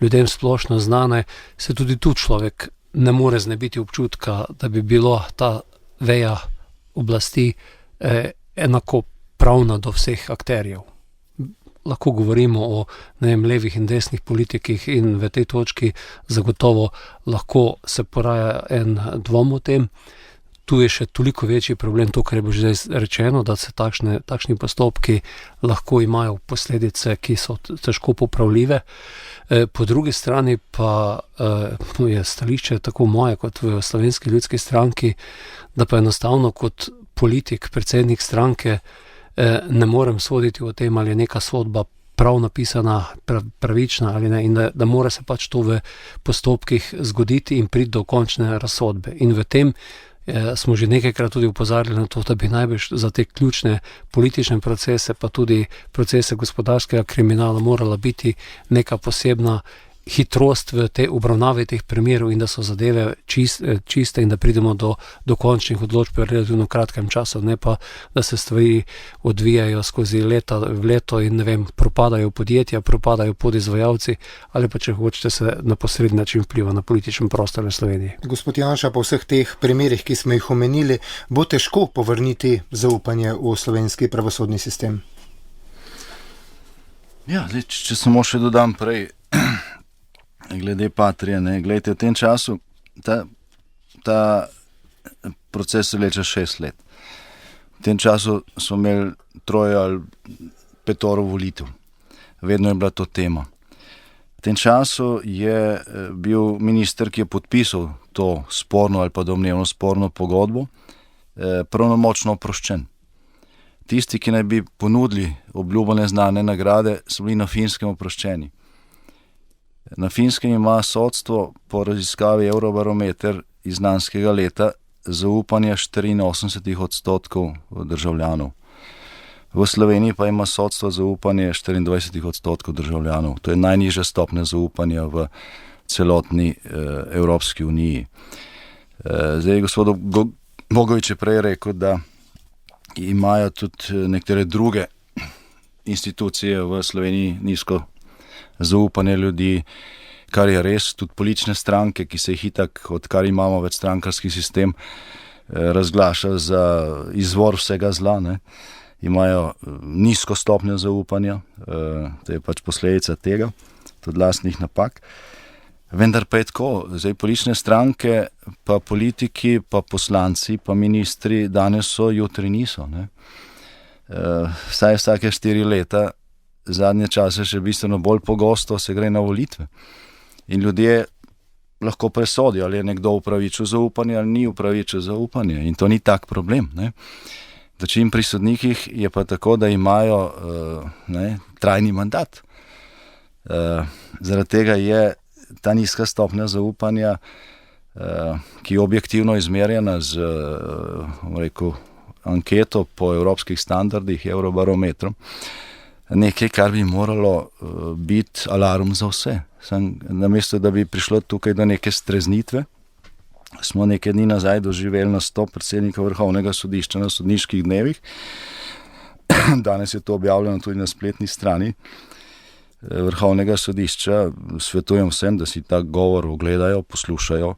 ljudem splošno znane, se tudi tu človek ne more znebiti občutka, da bi bilo ta veja oblasti enako pravna do vseh akterjev. Lahko govorimo o levih in desnih politikih in v tej točki zagotovo lahko se poraja en dvom o tem. Tu je še toliko večji problem, to, kar je bilo že rečeno, da se takšni postopki lahko imajo posledice, ki so težko popravljive. Po drugi strani pa je stališče tako moje kot v Slovenski ljudski stranki, da pa enostavno kot politik, predsednik stranke, ne morem soditi o tem, ali je neka sodba prav napisana, pravična ali ne, in da mora se pač to v postopkih zgoditi in priti do končne razsodbe. In v tem smo že nekajkrat tudi upozarjali na to, da bi najbrž za te ključne politične procese, pa tudi procese gospodarskega kriminala morala biti neka posebna hitrost v tej obravnavi teh primerov in da so zadeve čiste in da pridemo do končnih odločb v relativno kratkem času, ne pa, da se stvari odvijajo skozi leto in propadajo podjetja, propadajo podizvajalci ali pa če hočete se na posredni način vpliva na političen prostor v Sloveniji. Gospod Janša, po vseh teh primerih, ki smo jih omenili, bo težko povrniti zaupanje v slovenski pravosodni sistem? Ja, če samo še dodam prej, glede Patrie, gledajte, v tem času ta proces se vleče 6 let. V tem času smo imeli 3 ali 5 volitev. Vedno je bila to tema. V tem času je bil minister, ki je podpisal to sporno ali pa domnevno sporno pogodbo, pravnomočno oproščen. Tisti, ki naj bi ponudili obljubljene znane nagrade, so bili na Finskem oproščeni. Na Finskem ima sodstvo po raziskavi Eurobarometer iz lanskega leta zaupanje 84% državljanov. V Sloveniji pa ima sodstvo zaupanje 24% državljanov. To je najnižja stopnja zaupanja v celotni Evropski uniji. Zdaj, gospod Bogovič je prej rekel, da imajo tudi nekatere druge institucije v Sloveniji nizko zaupanje ljudi, kar je res, tudi politične stranke, ki se jih itak, odkar imamo večstrankarski sistem, razglaša za izvor vsega zla, ne. Imajo nizko stopnjo zaupanja, to je pač posledica tega, tudi lastnih napak. Vendar pa je tako, zdaj politične stranke, pa politiki, pa poslanci, pa ministri danes so, jutri niso, ne. Vsaj vsake 4 leta, zadnje čase še bistveno bolj pogosto se gre na volitve. In ljudje lahko presodijo, ali je nekdo upravičil zaupanje ali ni upravičil zaupanje. In to ni tak problem, ne. Dočim pri sodnikih je pa tako, da imajo trajni mandat. Zaradi tega je ta nizka stopnja zaupanja, ki je objektivno izmerjena z anketo po evropskih standardih, Eurobarometrom, nekaj, kar bi moralo biti alarm za vse. Namesto, da bi prišlo tukaj do neke streznitve, smo nekaj dni nazaj doživeli nastop predsednika Vrhovnega sodišča na sodniških dnevih. Danes je to objavljeno tudi na spletni strani Vrhovnega sodišča. Svetujem vsem, da si ta govor ogledajo, poslušajo.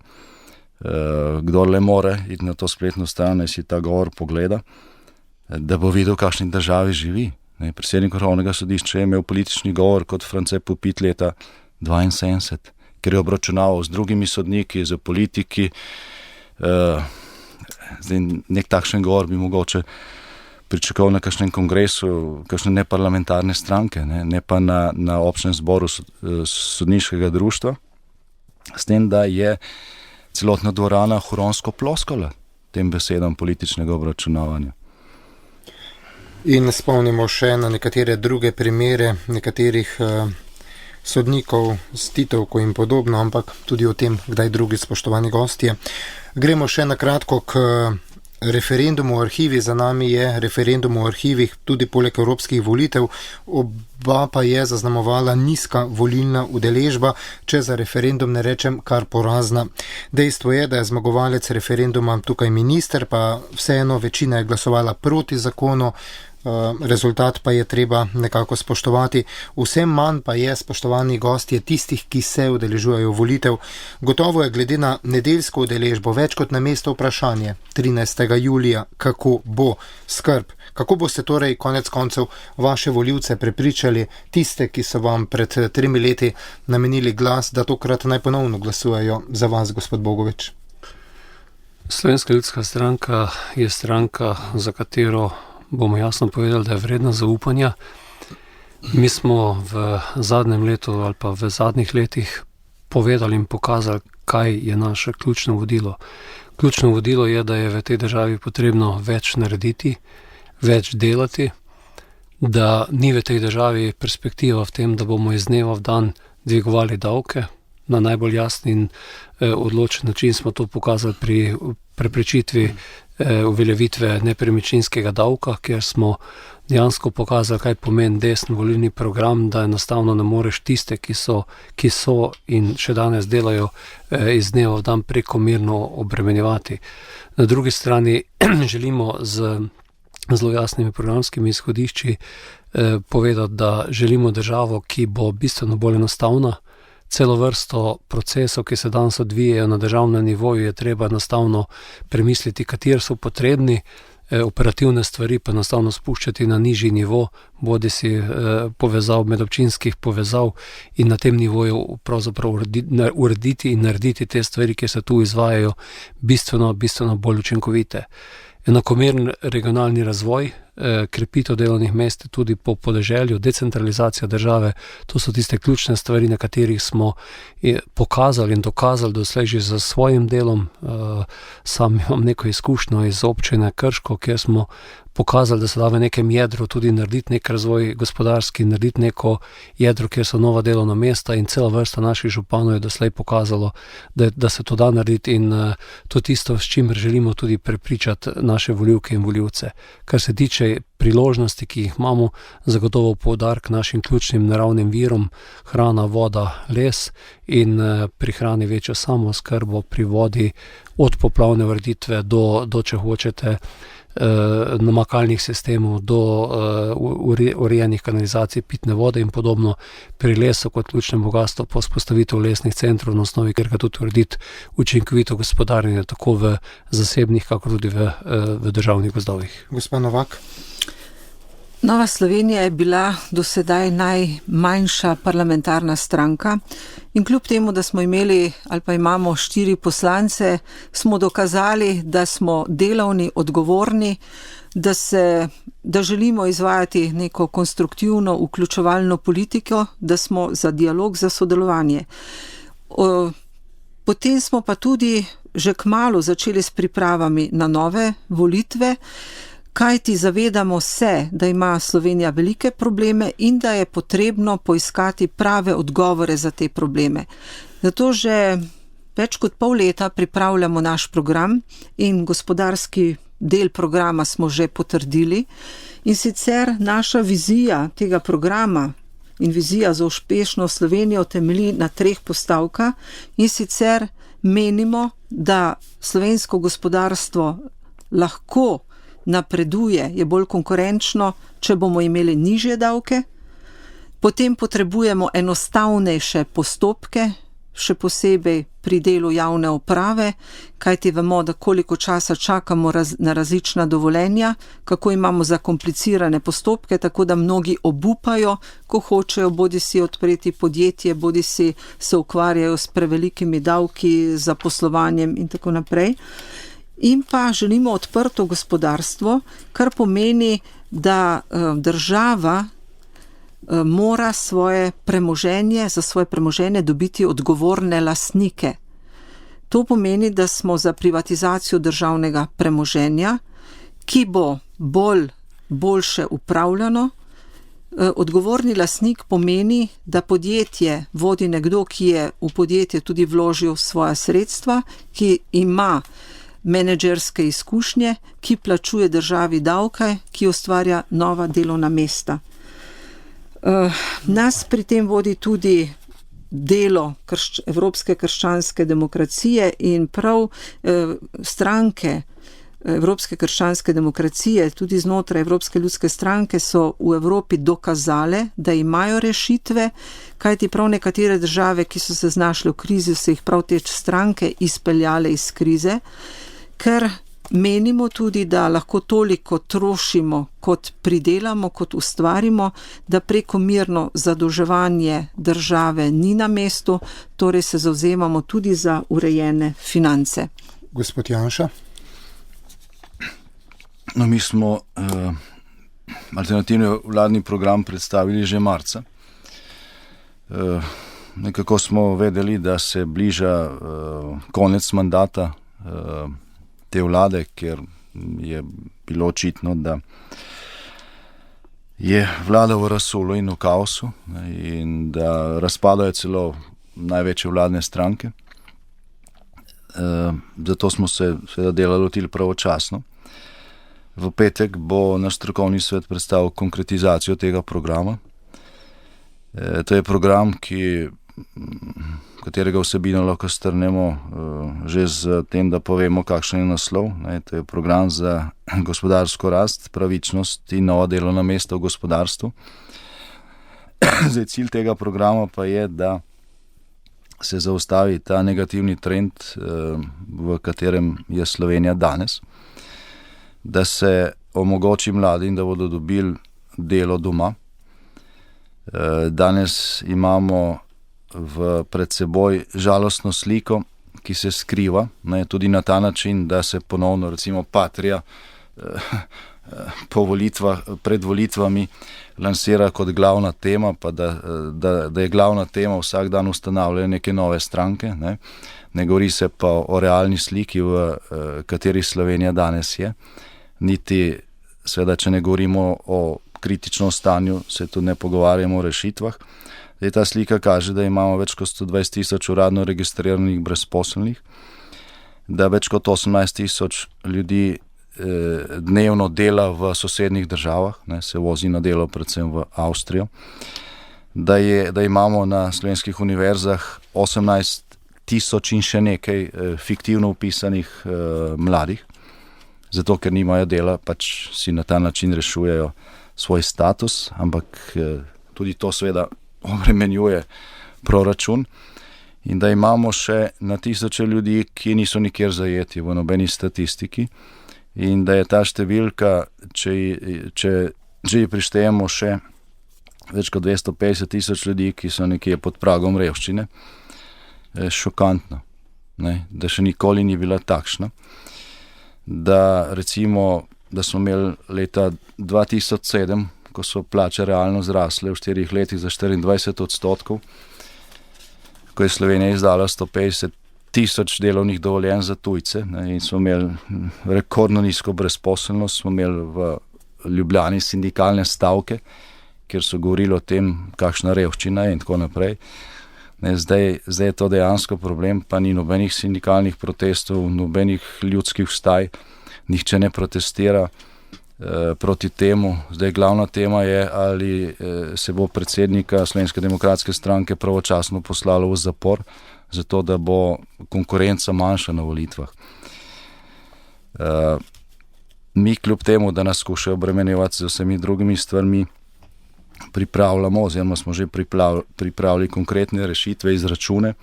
Kdor le more iti na to spletno stran, si ta govor pogleda, da bo videl, v kakšni državi živi. Predsednik Vrhovnega sodišča je imel politični govor kot France Pupit leta 1972, ker je obračunaval z drugimi sodniki, z politiki. Zdaj, nek takšen govor bi mogoče pričakoval na kakšnem kongresu, kakšne neparlamentarne stranke, ne pa na občnem zboru sodniškega društva, s tem, da je celotna dvorana huronsko ploskala tem besedam političnega obračunavanja. In spomnimo še na nekatere druge primere, nekaterih sodnikov s Titovko in podobno, ampak tudi o tem, kdaj drugi, spoštovani gostje. Gremo še na kratko k referendumu o arhivih. Za nami je referendum o arhivih, tudi poleg evropskih volitev. Oba pa je zaznamovala nizka volilna udeležba, če za referendum ne rečem kar porazna. Dejstvo je, da je zmagovalec referenduma tukaj minister, pa vseeno večina je glasovala proti zakonu. Rezultat pa je treba nekako spoštovati. Vsem manj pa je, spoštovani gostje, tistih, ki se udeležujejo volitev. Gotovo je glede na nedeljsko udeležbo več kot na mesto vprašanje 13. julija, kako bo skrb. Kako boste torej konec koncev vaše volivce prepričali, tiste, ki so vam pred 3 leti namenili glas, da tokrat naj ponovno glasujejo za vas, gospod Bogovič? Slovenska ljudska stranka je stranka, za katero bomo jasno povedali, da je vredna zaupanja. Mi smo v zadnjem letu ali pa v zadnjih letih povedali in pokazali, kaj je naše ključno vodilo. Ključno vodilo je, da je v tej državi potrebno več narediti, več delati, da ni v tej državi perspektiva v tem, da bomo iz dneva v dan dvigovali davke. Na najbolj jasni in odločen način smo to pokazali pri preprečitvi uveljavitve nepremičninskega davka, kjer smo dejansko pokazali, kaj pomeni desen volilni program, da enostavno ne moreš tiste, ki so in še danes delajo iz dneva v dan prekomerno obremenjevati. Na drugi strani želimo z zelo jasnimi programskimi izhodišči povedati, da želimo državo, ki bo bistveno bolj enostavna. Celo vrsto procesov, ki se danes odvijajo na državnem nivoju, je treba enostavno premisliti, kateri so potrebni, operativne stvari pa enostavno spuščati na nižji nivo, bodisi povezav, medobčinskih povezav, in na tem nivoju pravzaprav urediti in narediti te stvari, ki se tu izvajajo, bistveno bolj učinkovite. Enakomeren regionalni razvoj, krepitev delovnih mest tudi po podeželju, decentralizacija države, to so tiste ključne stvari, na katerih smo pokazali in dokazali doslej že za svojim delom. Sam imam neko izkušnjo iz občine Krško, kjer smo pokazali, da se da v nekem jedru tudi narediti nek razvoj gospodarski, narediti neko jedro, kjer so nova delovna mesta, in cela vrsta naših županov je doslej pokazalo, da se to da narediti, in to tisto, s čimer želimo tudi prepričati naše volivke in volivce. Kar se tiče priložnosti, ki jih imamo, zagotovo poudarek našim ključnim naravnim virom, hrana, voda, les, in pri hrani večjo samooskrbo, pri vodi od poplavne ureditve do če hočete, namakalnih sistemov do urejenih kanalizacij, pitne vode in podobno, pri lesu kot ključnem bogatstvu pa vzpostavitev lesnih centrov na osnovi, ker ga tudi urediti učinkovito gospodarjenje tako v zasebnih, kakor tudi v državnih gozdovih. Gospa Novak. Nova Slovenija je bila do sedaj najmanjša parlamentarna stranka in kljub temu, da smo imeli ali pa imamo 4 poslance, smo dokazali, da smo delavni, odgovorni, da želimo izvajati neko konstruktivno, vključevalno politiko, da smo za dialog, za sodelovanje. Potem smo pa tudi že kmalu začeli s pripravami na nove volitve, kajti zavedamo se, da ima Slovenija velike probleme in da je potrebno poiskati prave odgovore za te probleme. Zato že več kot pol leta pripravljamo naš program in gospodarski del programa smo že potrdili. In sicer naša vizija tega programa in vizija za uspešno Slovenijo temelji na 3 postavkah in sicer menimo, da slovensko gospodarstvo lahko napreduje, je bolj konkurenčno, če bomo imeli nižje davke. Potem potrebujemo enostavnejše postopke, še posebej pri delu javne uprave, kajti vemo, da koliko časa čakamo na različna dovoljenja, kako imamo zakomplicirane postopke, tako da mnogi obupajo, ko hočejo bodisi odpreti podjetje, bodisi se ukvarjajo s prevelikimi davki, zaposlovanjem in tako naprej. In pa želimo odprto gospodarstvo, kar pomeni, da država mora za svoje premoženje dobiti odgovorne lastnike. To pomeni, da smo za privatizacijo državnega premoženja, ki bo boljše upravljano. Odgovorni lastnik pomeni, da podjetje vodi nekdo, ki je v podjetje tudi vložil svoja sredstva, ki ima menedžerske izkušnje, ki plačuje državi davke, ki ustvarja nova delovna mesta. Nas pri tem vodi tudi delo Evropske krščanske demokracije in prav stranke Evropske krščanske demokracije, tudi znotraj Evropske ljudske stranke, so v Evropi dokazale, da imajo rešitve, kajti prav nekatere države, ki so se znašle v krizi, so jih prav te stranke izpeljale iz krize, ker menimo tudi, da lahko toliko trošimo, kot pridelamo, kot ustvarimo, da prekomerno zadolževanje države ni na mestu, torej se zavzemamo tudi za urejene finance. Gospod Janša. No, mi smo alternativni vladni program predstavili že marca. Nekako smo vedeli, da se bliža konec mandata te vlade, ker je bilo očitno, da je vlada v razsulu in v kaosu in da razpadajo celo največje vladne stranke. Zato smo se seveda dela lotili pravočasno. V petek bo naš strokovni svet predstavil konkretizacijo tega programa. To je program, katerega vsebino lahko strnemo že z tem, da povemo, kakšen je naslov. To je program za gospodarsko rast, pravičnost in nova delovna mesta v gospodarstvu. Zdaj, cilj tega programa pa je, da se zaustavi ta negativni trend, v katerem je Slovenija danes, da se omogoči mladim, da bodo dobili delo doma. Danes imamo pred seboj žalostno sliko, ki se skriva, tudi na ta način, da se ponovno recimo Patria pred volitvami lansira kot glavna tema, pa da je glavna tema vsak dan ustanavljanje neke nove stranke. Ne govori se pa o realni sliki, v kateri Slovenija danes je. Niti, seveda, če ne govorimo o kritičnem stanju, se tudi ne pogovarjamo o rešitvah. Zdaj, ta slika kaže, da imamo več kot 120 000 uradno registriranih brezposelnih, da več kot 18 000 ljudi dnevno dela v sosednjih državah, se vozi na delo predvsem v Avstrijo, da imamo na slovenskih univerzah 18 000 in še nekaj fiktivno upisanih mladih, zato ker nimajo dela, pač si na ta način rešujejo svoj status, ampak tudi to seveda obremenjuje proračun. In da imamo še na tisoče ljudi, ki niso nikjer zajeti v nobeni statistiki, in da je ta številka, če ji prištejemo še več kot 250 tisoč ljudi, ki so nekje pod pragom revščine, šokantna, ne? Da še nikoli ni bila takšna. Da recimo, da smo imeli leta 2007, ko so plače realno zrasle v 4 letih za 24%, ko je Slovenija izdala 150 tisoč delovnih dovoljenj za tujce, ne, in smo imeli rekordno nizko brezposelnost, smo imeli v Ljubljani sindikalne stavke, kjer so govorili o tem, kakšna revščina je in tako naprej. Ne, zdaj je to dejansko problem, pa ni nobenih sindikalnih protestov, nobenih ljudskih vstaj, nihče ne protestira proti temu. Zdaj glavna tema je, ali se bo predsednika Slovenske demokratske stranke pravočasno poslalo v zapor, zato da bo konkurenca manjša na volitvah. Mi kljub temu, da nas skušajo obremenjevati z vsemi drugimi stvarmi, pripravljamo oziroma smo že pripravili konkretne rešitve, izračune,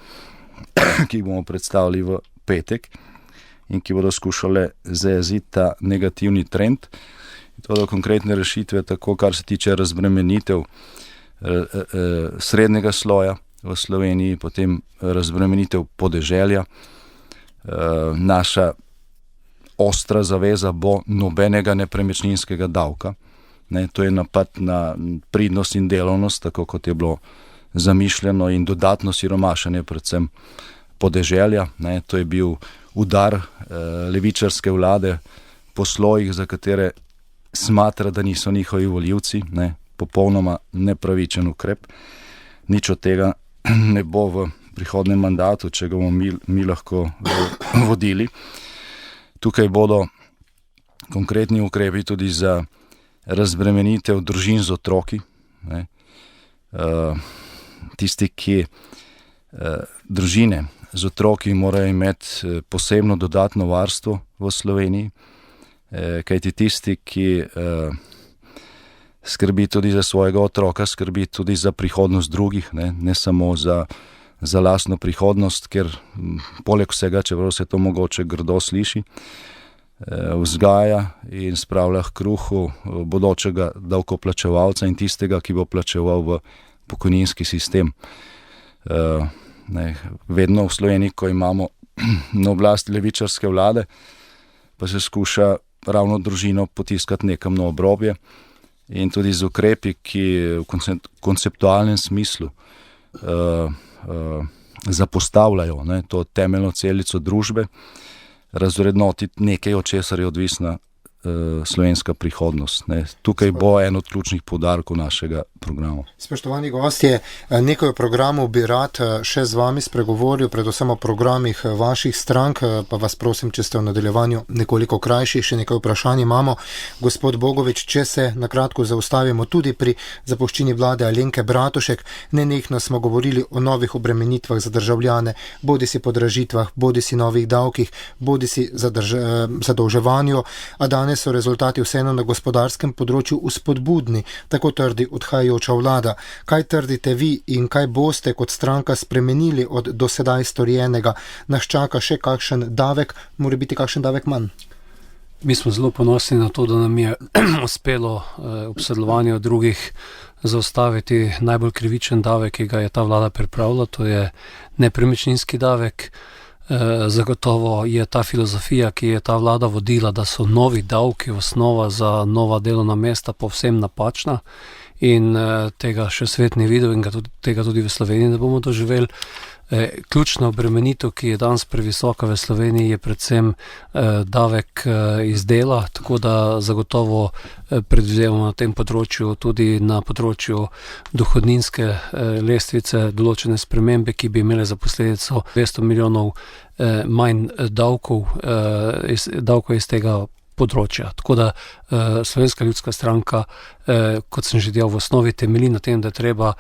ki jih bomo predstavili v petek in ki bodo skušale zajeziti ta negativni trend. To so konkretne rešitve, tako kar se tiče razbremenitev srednjega sloja v Sloveniji, potem razbremenitev podeželja. Naša ostra zaveza bo nobenega nepremičninskega davka. Ne, to je napad na pridnost in delovnost, tako kot je bilo zamišljeno, in dodatno siromašenje predvsem podeželja. Ne, to je bil udar levičarske vlade po slojih, za katere smatra, da niso njihovi volivci. Ne, popolnoma nepravičen ukrep. Nič od tega ne bo v prihodnem mandatu, če ga bomo mi lahko vodili. Tukaj bodo konkretni ukrepi tudi za razbremenitev družin z otroki. Ne. Tisti, ki družine z otroki morajo imeti posebno dodatno varstvo v Sloveniji, kajti tisti, ki skrbi tudi za svojega otroka, skrbi tudi za prihodnost drugih, ne samo za lastno prihodnost, ker poleg vsega, čeprav se to mogoče grdo sliši, vzgaja in spravlja k kruhu bodočega davkoplačevalca in tistega, ki bo plačeval v pokojninski sistem. Vedno v Sloveniji, ko imamo na oblasti levičarske vlade, pa se skuša ravno družino potiskati nekam na obrobje, in tudi z ukrepi, ki v konceptualnem smislu zapostavljajo to temeljno celico družbe, razvrednotiti nekaj, od česar je odvisna slovenska prihodnost. Ne. Tukaj bo en od ključnih poudarkov našega programa. Spoštovani gostje, nekaj o programu bi rad še z vami spregovoril, predvsem o programih vaših strank, pa vas prosim, če ste v nadaljevanju nekoliko krajši, še nekaj vprašanj imamo. Gospod Bogovič, če se nakratko zaustavimo tudi pri zapuščini vlade Alenke Bratušek, nenehno smo govorili o novih obremenitvah za državljane, bodisi podražitvah, bodisi novih davkih, bodisi zadolževanju, a danes so rezultati vseeno na gospodarskem področju vzpodbudni, tako trdi odhajajoča vlada. Kaj trdite vi in kaj boste kot stranka spremenili od do sedaj storjenega? Nas čaka še kakšen davek, mora biti kakšen davek manj? Mi smo zelo ponosni na to, da nam je uspelo ob sodelovanju drugih zaustaviti najbolj krivičen davek, ki ga je ta vlada pripravila, to je nepremičninski davek. Zagotovo je ta filozofija, ki je ta vlada vodila, da so novi davki osnova za nova delovna mesta, povsem napačna, in tega še svet ni videl in tega tudi v Sloveniji ne bomo doživeli. Ključna obremenitev, ki je danes previsoka v Sloveniji, je predvsem davek iz dela, tako da zagotovo predvidevamo na tem področju, tudi na področju dohodninske lestvice, določene spremembe, ki bi imele za posledico 200 milijonov manj davkov iz tega področja. Tako da Slovenska ljudska stranka, kot sem že dejal, v osnovi temelji na tem, da je treba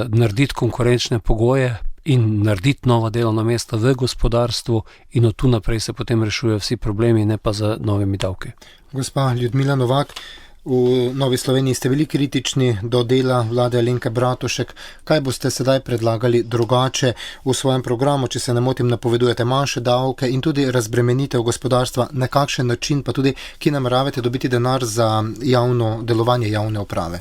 narediti konkurenčne pogoje in narediti nova delovna mesta v gospodarstvu in od tu naprej se potem rešujejo vsi problemi, ne pa za novimi davki. Gospa Ljudmila Novak, v Novi Sloveniji ste bili kritični do dela vlade Alenke Bratušek. Kaj boste sedaj predlagali drugače v svojem programu, če se ne motim, napovedujete manjše davke in tudi razbremenitev gospodarstva, na kakšen način, pa tudi, ki nameravate dobiti denar za javno delovanje javne uprave?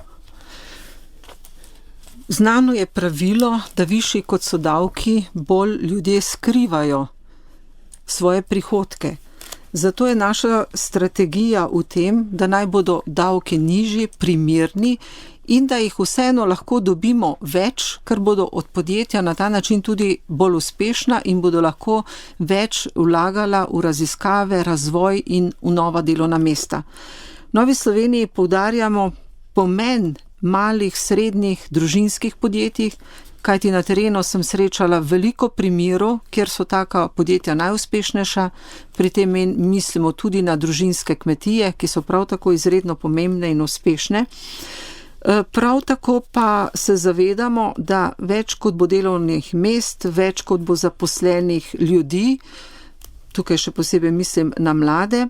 Znano je pravilo, da višji kot so davki, bolj ljudje skrivajo svoje prihodke. Zato je naša strategija v tem, da naj bodo davki nižji, primerni in da jih vseeno lahko dobimo več, ker bodo od podjetja na ta način tudi bolj uspešna in bodo lahko več vlagala v raziskave, razvoj in v nova delovna mesta. V Novi Sloveniji poudarjamo pomen malih, srednjih, družinskih podjetij, kajti na terenu sem srečala veliko primerov, kjer so taka podjetja najuspešnejša, pri tem mislimo tudi na družinske kmetije, ki so prav tako izredno pomembne in uspešne. Prav tako pa se zavedamo, da več kot bo delovnih mest, več kot bo zaposlenih ljudi, tukaj še posebej mislim na mlade,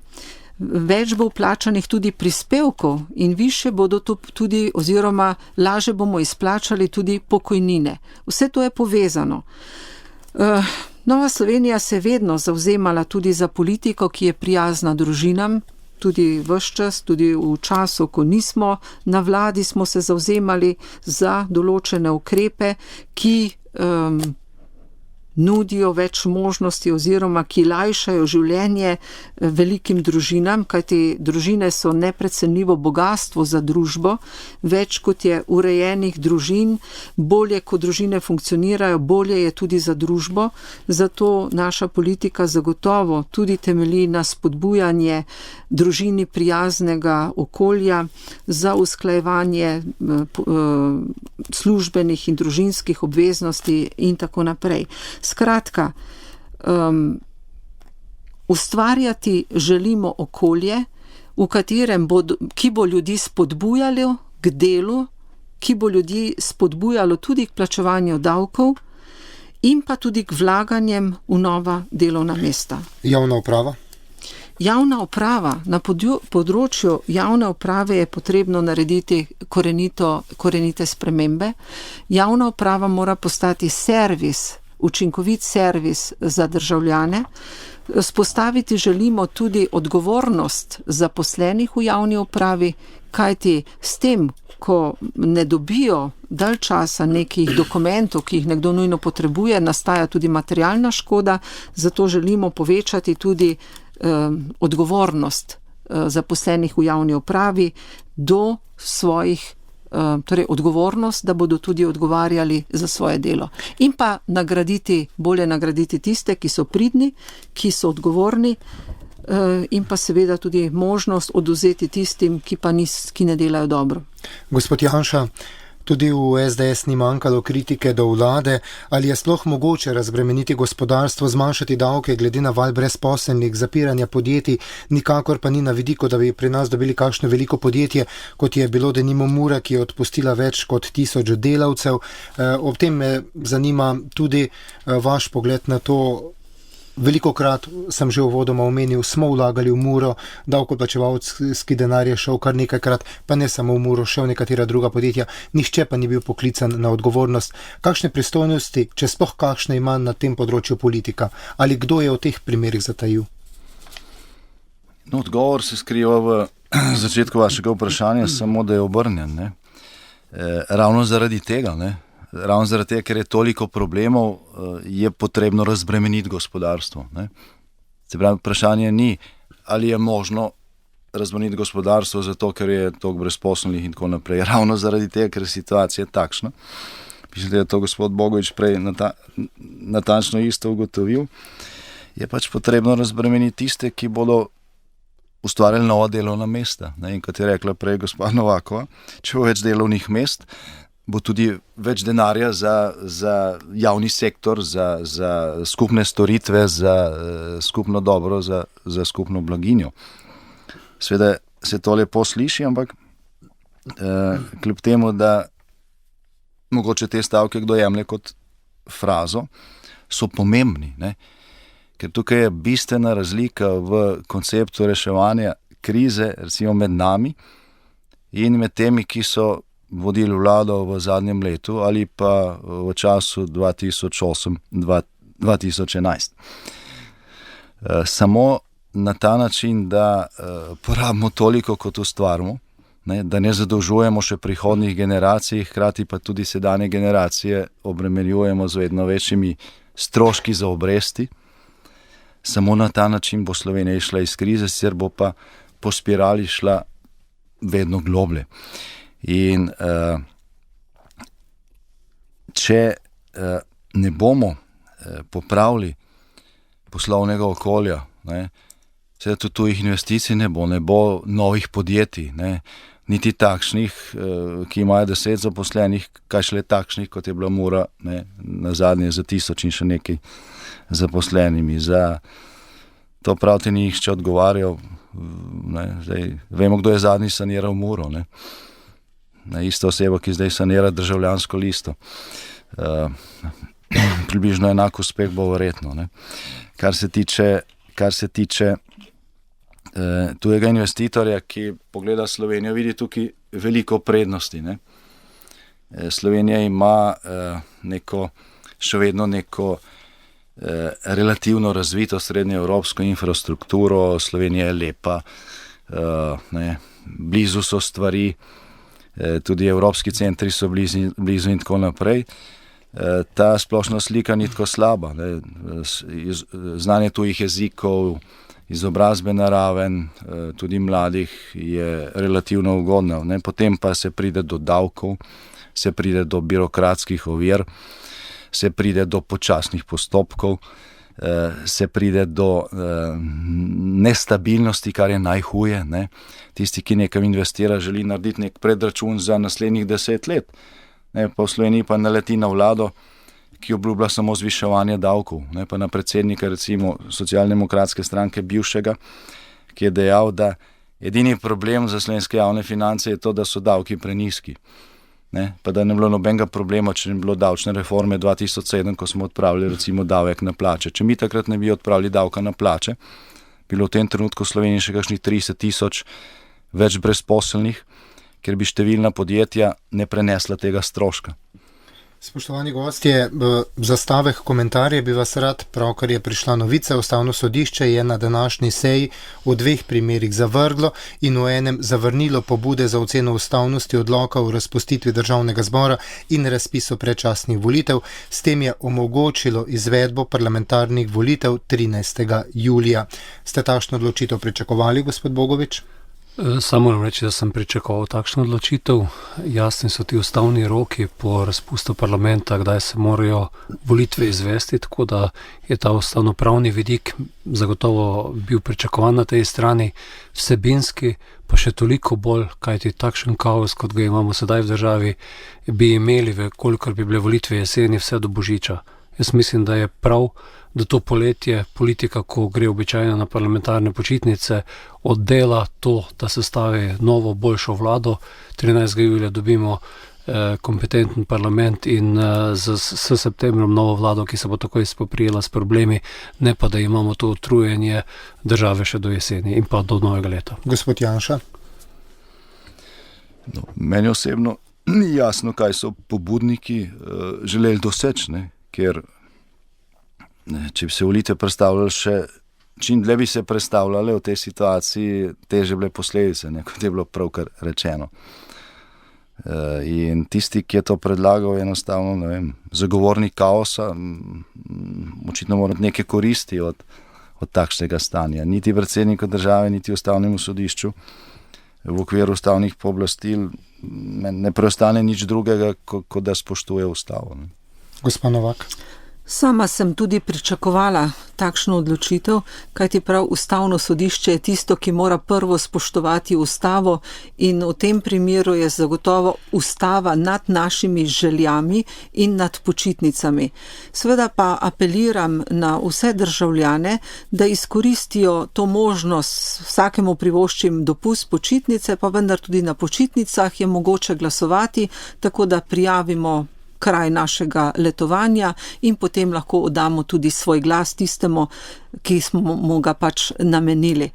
več bo vplačanih tudi prispevkov in više bodo tudi oziroma laže bomo izplačali tudi pokojnine. Vse to je povezano. Nova Slovenija se je vedno zavzemala tudi za politiko, ki je prijazna družinam, tudi ves čas, tudi v času, ko nismo na vladi, smo se zavzemali za določene ukrepe, ki nudijo več možnosti oziroma ki lajšajo življenje velikim družinam, kajti družine so neprecenljivo bogastvo za družbo, več kot je urejenih družin, bolje kot družine funkcionirajo, bolje je tudi za družbo, zato naša politika zagotovo tudi temelji na spodbujanje družini prijaznega okolja za usklajevanje službenih in družinskih obveznosti in tako naprej. Skratka, ustvarjati želimo okolje, v katerem ki bo ljudi spodbujalo k delu, ki bo ljudi spodbujalo tudi k plačevanju davkov in pa tudi k vlaganjem v nova delovna mesta. Javna uprava? Javna uprava, na področju javne uprave je potrebno narediti korenite spremembe. Javna uprava mora postati servis, učinkovit servis za državljane. Spostaviti želimo tudi odgovornost zaposlenih v javni upravi, kajti s tem, ko ne dobijo dalj časa nekih dokumentov, ki jih nekdo nujno potrebuje, nastaja tudi materialna škoda, zato želimo povečati tudi odgovornost zaposlenih v javni upravi do svojih, torej odgovornost, da bodo tudi odgovarjali za svoje delo. In pa bolje nagraditi tiste, ki so pridni, ki so odgovorni, in pa seveda tudi možnost odvzeti tistim, ki ne delajo dobro. Gospod Janša, tudi v SDS ni manjkalo kritike do vlade, ali je sploh mogoče razbremeniti gospodarstvo, zmanjšati davke glede na val brezposelnih, zapiranja podjetij, nikakor pa ni na vidiku, da bi pri nas dobili kakšno veliko podjetje, kot je bilo denimo Mura, ki je odpustila več kot 1000 delavcev. Ob tem me zanima tudi vaš pogled na to. Velikokrat sem že uvodoma omenil, smo vlagali v Muro, davkoplačevalski denar je šel kar nekajkrat, pa ne samo v Muro, še v nekatera druga podjetja, nihče pa ni bil poklican na odgovornost. Kakšne pristojnosti, če sploh kakšne ima na tem področju politika? Ali kdo je v teh primerih zatajil? No, odgovor se skriva v začetku vašega vprašanja, samo da je obrnjen. Ne? Ravno zaradi tega, Ravno zaradi tega, ker je toliko problemov, je potrebno razbremeniti gospodarstvo. Ne? Se pravi, vprašanje ni, ali je možno razbremeniti gospodarstvo zato, ker je toliko brezposelnih in tako naprej. Ravno zaradi tega, ker je situacija takšna. Mislim, da je to gospod Bogovič prej natančno isto ugotovil. Je pač potrebno razbremeniti tiste, ki bodo ustvarjali nova delovna mesta. Ne? In kot je rekla prej gospa Novakova, če bo več delovnih mest, bo tudi več denarja za javni sektor, za skupne storitve, za skupno dobro, za skupno blaginjo. Seveda se to lepo sliši, ampak kljub temu, da mogoče te stavke kdo jemlje kot frazo, so pomembni, ne? Ker tukaj je bistvena razlika v konceptu reševanja krize, recimo med nami in med temi, ki so vodili vlado v zadnjem letu ali pa v času 2008-2011. Samo na ta način, da porabimo toliko, kot ustvarimo, ne, da ne zadolžujemo še prihodnjih generacij, hkrati pa tudi sedanje generacije obremenjujemo z vedno večjimi stroški za obresti. Samo na ta način bo Slovenija išla iz krize, sicer bo pa po spirali šla vedno globlje. In če ne bomo popravili poslovnega okolja, ne, seveda tudi tujih investicij ne bo novih podjetij, ne, niti takšnih, ki imajo 10 zaposlenih, kaj šele takšnih, kot je bila Mura, ne, na zadnje za 1000 in še nekaj zaposlenimi. Za to prav te ni nihče odgovarjal. Zdaj, vemo, kdo je zadnji saniral Muro. Ne. Ista oseba, ki zdaj sanira Državljansko listo. Približno enak uspeh bo verjetno. Ne. Kar se tiče tujega investitorja, ki pogleda Slovenijo, vidi tukaj veliko prednosti. Ne. Slovenija ima še vedno neko relativno razvito srednjeevropsko infrastrukturo, Slovenija je lepa, ne, blizu so stvari, tudi evropski centri so blizu in tako naprej. Ta splošna slika ni tako slaba, ne. Znanje tujih jezikov, izobrazbena raven, tudi mladih, je relativno ugodna, ne. Potem pa se pride do davkov, se pride do birokratskih ovir, se pride do počasnih postopkov, se pride do nestabilnosti, kar je najhuje, ne. Tisti, ki nekam investira, želi narediti nek predračun za naslednjih 10 let. Ne, pa v Sloveniji pa naleti na vlado, ki obljublja samo zviševanje davkov, ne, pa na predsednika recimo Socialdemokratske stranke bivšega, ki je dejal, da edini problem za slovenske javne finance je to, da so davki prenizki. Ne, pa da ne bilo nobenega problema, če ne bilo davčne reforme 2007, ko smo odpravili recimo davek na plače. Če mi takrat ne bi odpravili davka na plače, bilo v tem trenutku v Sloveniji še kakšnih 30 000 več brezposelnih, ker bi številna podjetja ne prenesla tega stroška. Spoštovani gostje, za stavek komentarje bi vas rad, pravkar je prišla novica, Ustavno sodišče je na današnji seji v 2 primerih zavrglo in v enem zavrnilo pobude za oceno ustavnosti odloka o razpustitvi Državnega zbora in razpisu predčasnih volitev. S tem je omogočilo izvedbo parlamentarnih volitev 13. julija. Ste takšno odločitev pričakovali, gospod Bogovič? Samo moram reči, da sem pričakoval takšno odločitev. Jasni so ti ustavni roki po razpustu parlamenta, kdaj se morajo volitve izvesti, tako da je ta ustavnopravni vidik zagotovo bil pričakovan na tej strani, vsebinski pa še toliko bolj, kajti takšen kaos, kot ga imamo sedaj v državi, bi imeli, kolikor bi bile volitve jeseni vse do Božiča. Jaz mislim, da je prav, da to poletje politika, ko gre običajno na parlamentarne počitnice, oddela to, da se stavi novo, boljšo vlado. 13. julija dobimo kompetenten parlament in s septembrom novo vlado, ki se bo takoj spoprijela s problemi, ne pa da imamo to utrujenje države še do jeseni in pa do novega leta. Gospod Janša? No, meni osebno ni jasno, kaj so pobudniki želeli doseči, ne? Ker če bi se volitve predstavljali še, čim dlje bi se predstavljale v tej situaciji, teže bile posledice, ne, kot je bilo pravkar rečeno. In tisti, ki je to predlagal, je enostavno, ne vem, zagovornik kaosa, očitno mora neke koristi od takšnega stanja. Niti predsedniku države, niti Ustavnemu sodišču v okviru ustavnih pooblastil ne preostane nič drugega, kot da spoštuje ustavo. Ne. Gospa Novak? Sama sem tudi pričakovala takšno odločitev, kajti prav Ustavno sodišče je tisto, ki mora prvo spoštovati ustavo in v tem primeru je zagotovo ustava nad našimi željami in nad počitnicami. Seveda pa apeliram na vse državljane, da izkoristijo to možnost, vsakemu privoščim dopust počitnice, pa vendar tudi na počitnicah je mogoče glasovati, tako da prijavimo kraj našega letovanja in potem lahko oddamo tudi svoj glas tistemu, ki smo mu ga pač namenili.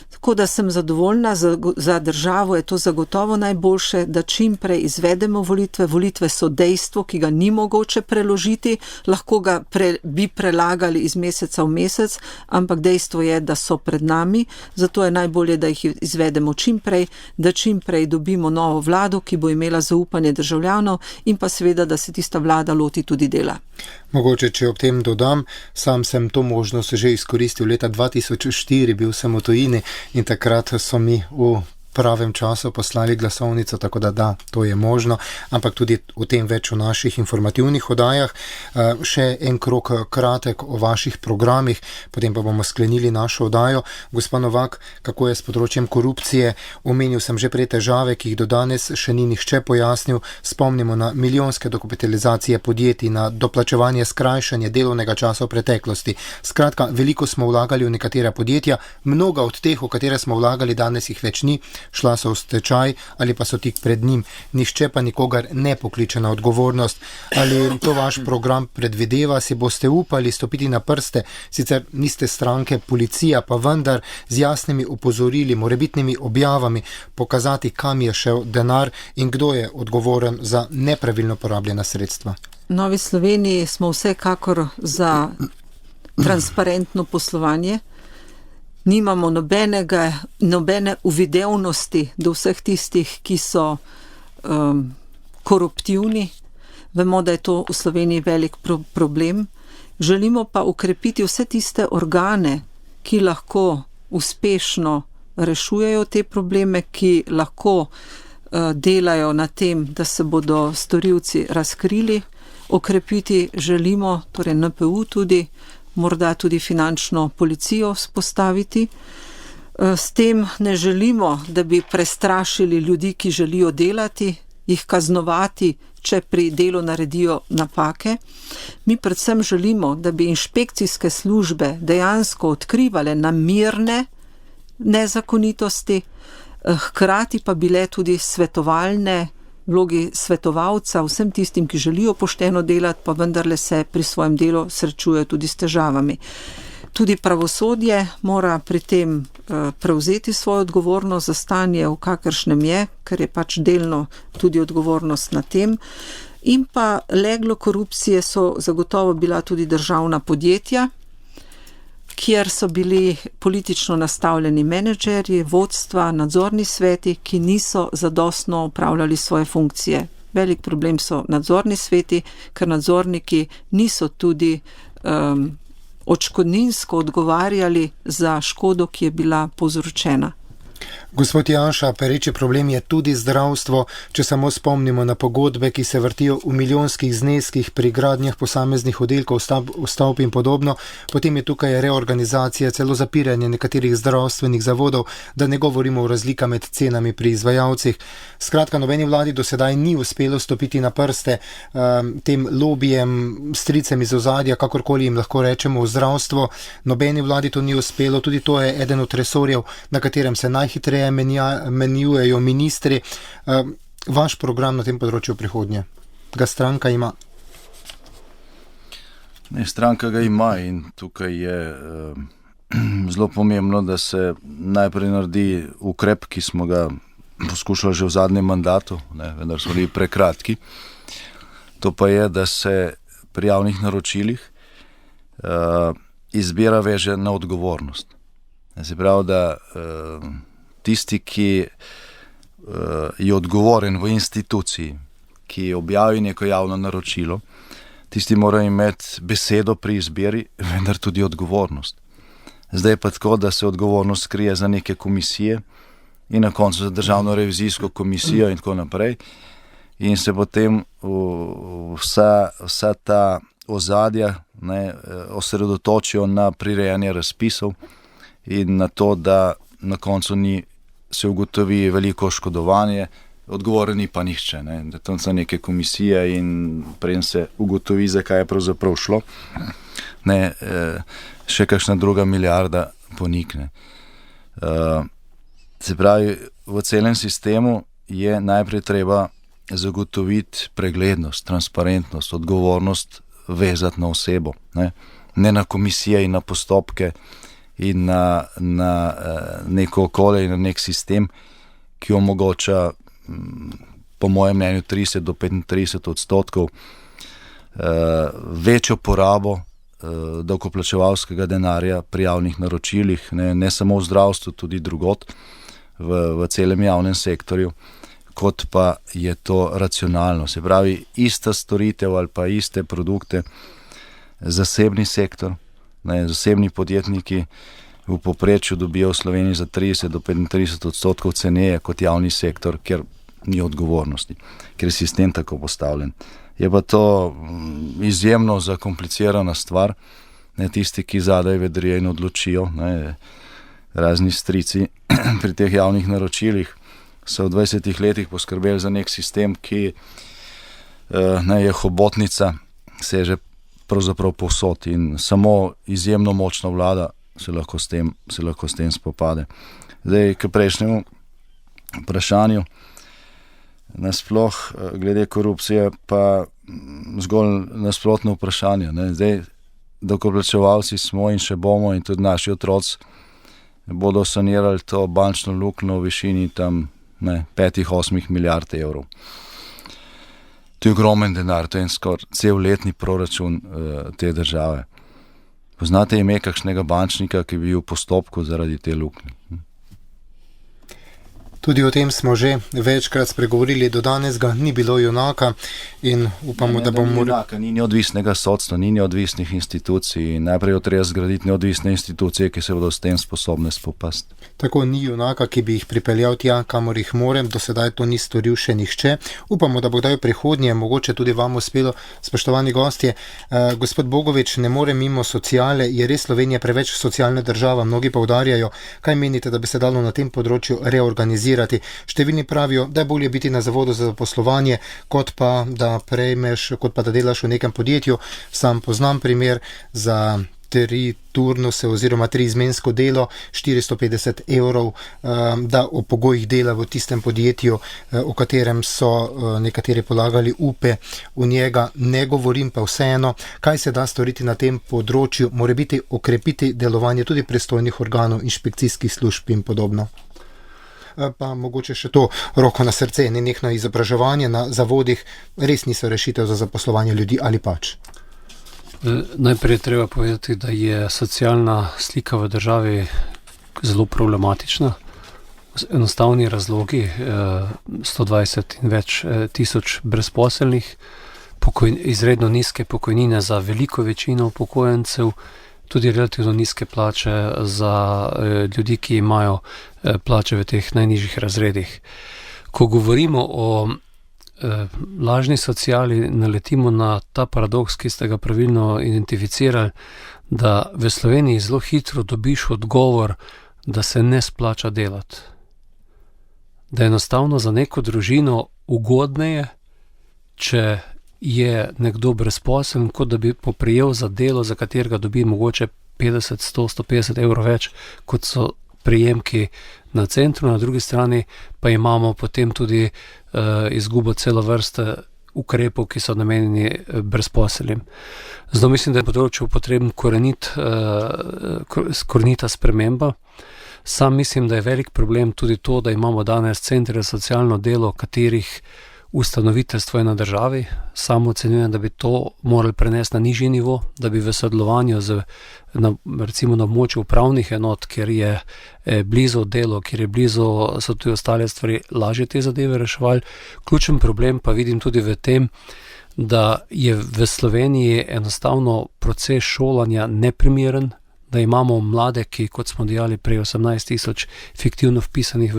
Tako da sem zadovoljna, za državo je to zagotovo najboljše, da čim prej izvedemo volitve. Volitve so dejstvo, ki ga ni mogoče preložiti, lahko ga bi prelagali iz meseca v mesec, ampak dejstvo je, da so pred nami, zato je najbolje, da jih izvedemo čim prej, da čim prej dobimo novo vlado, ki bo imela zaupanje državljanov in pa seveda, da se tista vlada loti tudi dela. Mogoče, če ob tem dodam, sam sem to možnost že izkoristil leta 2004, bil sem v tujini in takrat so mi v pravem času poslali glasovnico, tako da, to je možno, ampak tudi o tem več v naših informativnih oddajah. Še en krog kratek o vaših programih, potem pa bomo sklenili našo oddajo. Gospa Novak, kako je s področjem korupcije? Omenil sem že prej težave, ki jih do danes še ni nihče pojasnil. Spomnimo na milijonske dokapitalizacije podjetij, na doplačevanje skrajšanje delovnega časa v preteklosti. Skratka, veliko smo vlagali v nekatera podjetja, mnoga od teh, v katere smo vlagali, danes jih več ni. Šla so v stečaj ali pa so tik pred njim. Nihče pa nikogar ne pokliče na odgovornost. Ali to vaš program predvideva, si boste upali stopiti na prste, sicer niste stranke, policija, pa vendar z jasnimi opozorili, morebitnimi objavami pokazati, kam je šel denar in kdo je odgovoren za nepravilno porabljena sredstva? V Novi Sloveniji smo vsekakor za transparentno poslovanje. Nimamo nobene uvidevnosti do vseh tistih, ki so koruptivni. Vemo, da je to v Sloveniji velik problem. Želimo pa ukrepiti vse tiste organe, ki lahko uspešno rešujejo te probleme, ki lahko delajo na tem, da se bodo storilci razkrili. Okrepiti želimo, torej NPU tudi, morda tudi finančno policijo vzpostaviti. S tem ne želimo, da bi prestrašili ljudi, ki želijo delati, jih kaznovati, če pri delu naredijo napake. Mi predvsem želimo, da bi inšpekcijske službe dejansko odkrivale namirne nezakonitosti, hkrati pa bile tudi svetovalne, vlogi svetovalca vsem tistim, ki želijo pošteno delati, pa vendarle se pri svojem delu srečujejo tudi s težavami. Tudi pravosodje mora pri tem prevzeti svojo odgovornost za stanje, v kakršnem je, ker je pač delno tudi odgovornost na tem. In pa leglo korupcije so zagotovo bila tudi državna podjetja, kjer so bili politično nastavljeni menedžerji, vodstva, nadzorni sveti, ki niso zadostno upravljali svoje funkcije. Velik problem so nadzorni sveti, ker nadzorniki niso tudi odškodninsko odgovarjali za škodo, ki je bila povzročena. Gospod Janša, pereči problem je tudi zdravstvo, če samo spomnimo na pogodbe, ki se vrtijo v milijonskih zneskih pri gradnjah posameznih oddelkov, stavb in podobno. Potem je tukaj reorganizacija, celo zapiranje nekaterih zdravstvenih zavodov, da ne govorimo o razlika med cenami pri izvajalcih. Skratka, nobeni vladi do sedaj ni uspelo stopiti na prste tem lobijem, stricem iz ozadja, kakorkoli jim lahko rečemo, v zdravstvo. Nobeni vladi to ni uspelo, tudi to je eden od resorjev, na katerem se najhitreje menjujejo ministri. Vaš program na tem področju prihodnje, ga stranka ima? Ne, stranka ga ima in tukaj je zelo pomembno, da se najprej naredi ukrep, ki smo ga poskušali že v zadnjem mandatu, vendar so bili prekratki. To pa je, da se pri javnih naročilih izbira veže na odgovornost. Se pravi, da tisti, ki je odgovoren v instituciji, ki objavi neko javno naročilo, tisti mora imeti besedo pri izbiri, vendar tudi odgovornost. Zdaj je pa tako, da se odgovornost skrije za neke komisije in na koncu za državno revizijsko komisijo in tako naprej. In se potem vsa ta ozadja osredotočijo na prirejanje razpisov in na to, da na koncu se ugotovi veliko oškodovanje, odgovorni pa nihče. Da tam so neke komisije in preden se ugotovi, zakaj je pravzaprav šlo, še kakšna druga milijarda ponikne. Se pravi, v celem sistemu je najprej treba zagotoviti preglednost, transparentnost, odgovornost vezati na osebo, ne na komisije in na postopke in na neko okolje in na nek sistem, ki omogoča, po mojem mnenju, 30 do 35% večjo porabo davkoplačevalskega denarja pri javnih naročilih, ne samo v zdravstvu, tudi drugod v celem javnem sektorju, kot pa je to racionalno. Se pravi, ista storitev ali pa iste produkte zasebni sektor, zasebni podjetniki v povprečju dobijo v Sloveniji za 30 do 35% ceneje kot javni sektor, ker ni odgovornosti, ker je sistem tako postavljen. Je pa to izjemno zakomplicirana stvar, tisti, ki zadaj vedrijo in odločijo, razni strici pri teh javnih naročilih so v 20 letih poskrbeli za nek sistem, ki je hobotnica, seže pravzaprav povsod in samo izjemno močna vlada se lahko s tem spopade. Zdaj, k prejšnjemu vprašanju, nasploh glede korupcije pa zgolj nasprotno vprašanje. Zdaj, davkoplačevalci smo in še bomo in tudi naši otroci bodo sanirali to bančno luknjo v višini tam 5-8 milijard evrov. To je ogromen denar, to je skoraj cel letni proračun te države. Poznate ime kakšnega bančnika, ki bi bil v postopku zaradi te luknje? Tudi o tem smo že večkrat spregovorili, do danes ga ni bilo junaka in upamo, da bomo... Ni neodvisnega sodstva, ni neodvisnih institucij in najprej je treba zgraditi neodvisne institucije, ki se bodo s tem sposobne spopasti. Tako ni junaka, ki bi jih pripeljal tja, kamor jih morem, do sedaj to ni storil še nihče. Upamo, da bo kdaj v prihodnje, mogoče tudi vam uspelo, spoštovani gostje. Gospod Bogovič, ne more mimo sociale, je res Slovenija preveč socialna država, mnogi poudarjajo. Kaj menite, da bi se dalo na tem področju reorganizirati? Številni pravijo, da je bolje biti na zavodu za zaposlovanje, kot pa da delaš v nekem podjetju. Sam poznam primer za 3 turnuse oziroma 3-izmensko delo, 450 evrov, da o pogojih dela v tistem podjetju, o katerem so nekateri polagali upe v njega. Ne govorim pa vseeno, kaj se da storiti na tem področju, morebiti okrepiti delovanje tudi pristojnih organov, inšpekcijskih služb in podobno. Pa mogoče še to, roko na srce, nenehno izobraževanje na zavodih res niso rešitev za zaposlovanje ljudi ali pač? Najprej treba povedati, da je socialna slika v državi zelo problematična. Enostavni razlogi, 120 in več tisoč brezposelnih, izredno nizke pokojnine za veliko večino upokojencev, tudi relativno nizke plače za ljudi, ki imajo plače v teh najnižjih razredih. Ko govorimo o lažni sociali, naletimo na ta paradoks, ki ste ga pravilno identificirali, da v Sloveniji zelo hitro dobiš odgovor, da se ne splača delati. Da je enostavno za neko družino ugodneje, če je nekdo brezposeln, kot da bi poprijel za delo, za katerega dobi mogoče 50, 100, 150 evrov več, kot so prejemki na centru. Na drugi strani pa imamo potem tudi izgubo celo vrste ukrepov, ki so namenjeni brezposelnim. Zato mislim, da je področju potreben korenita sprememba. Sam mislim, da je velik problem tudi to, da imamo danes centre za socialno delo, katerih ustanoviteljstvo je na državi. Sam ocenjujem, da bi to morali prenesti na nižji nivo, da bi v sodelovanju recimo na območju upravnih enot, kjer je blizu delo, kjer je blizu, so tudi ostale stvari, lažje te zadeve reševali. Ključen problem pa vidim tudi v tem, da je v Sloveniji enostavno proces šolanja neprimeren, da imamo mlade, ki, kot smo dejali prej, 18 tisoč fiktivno vpisanih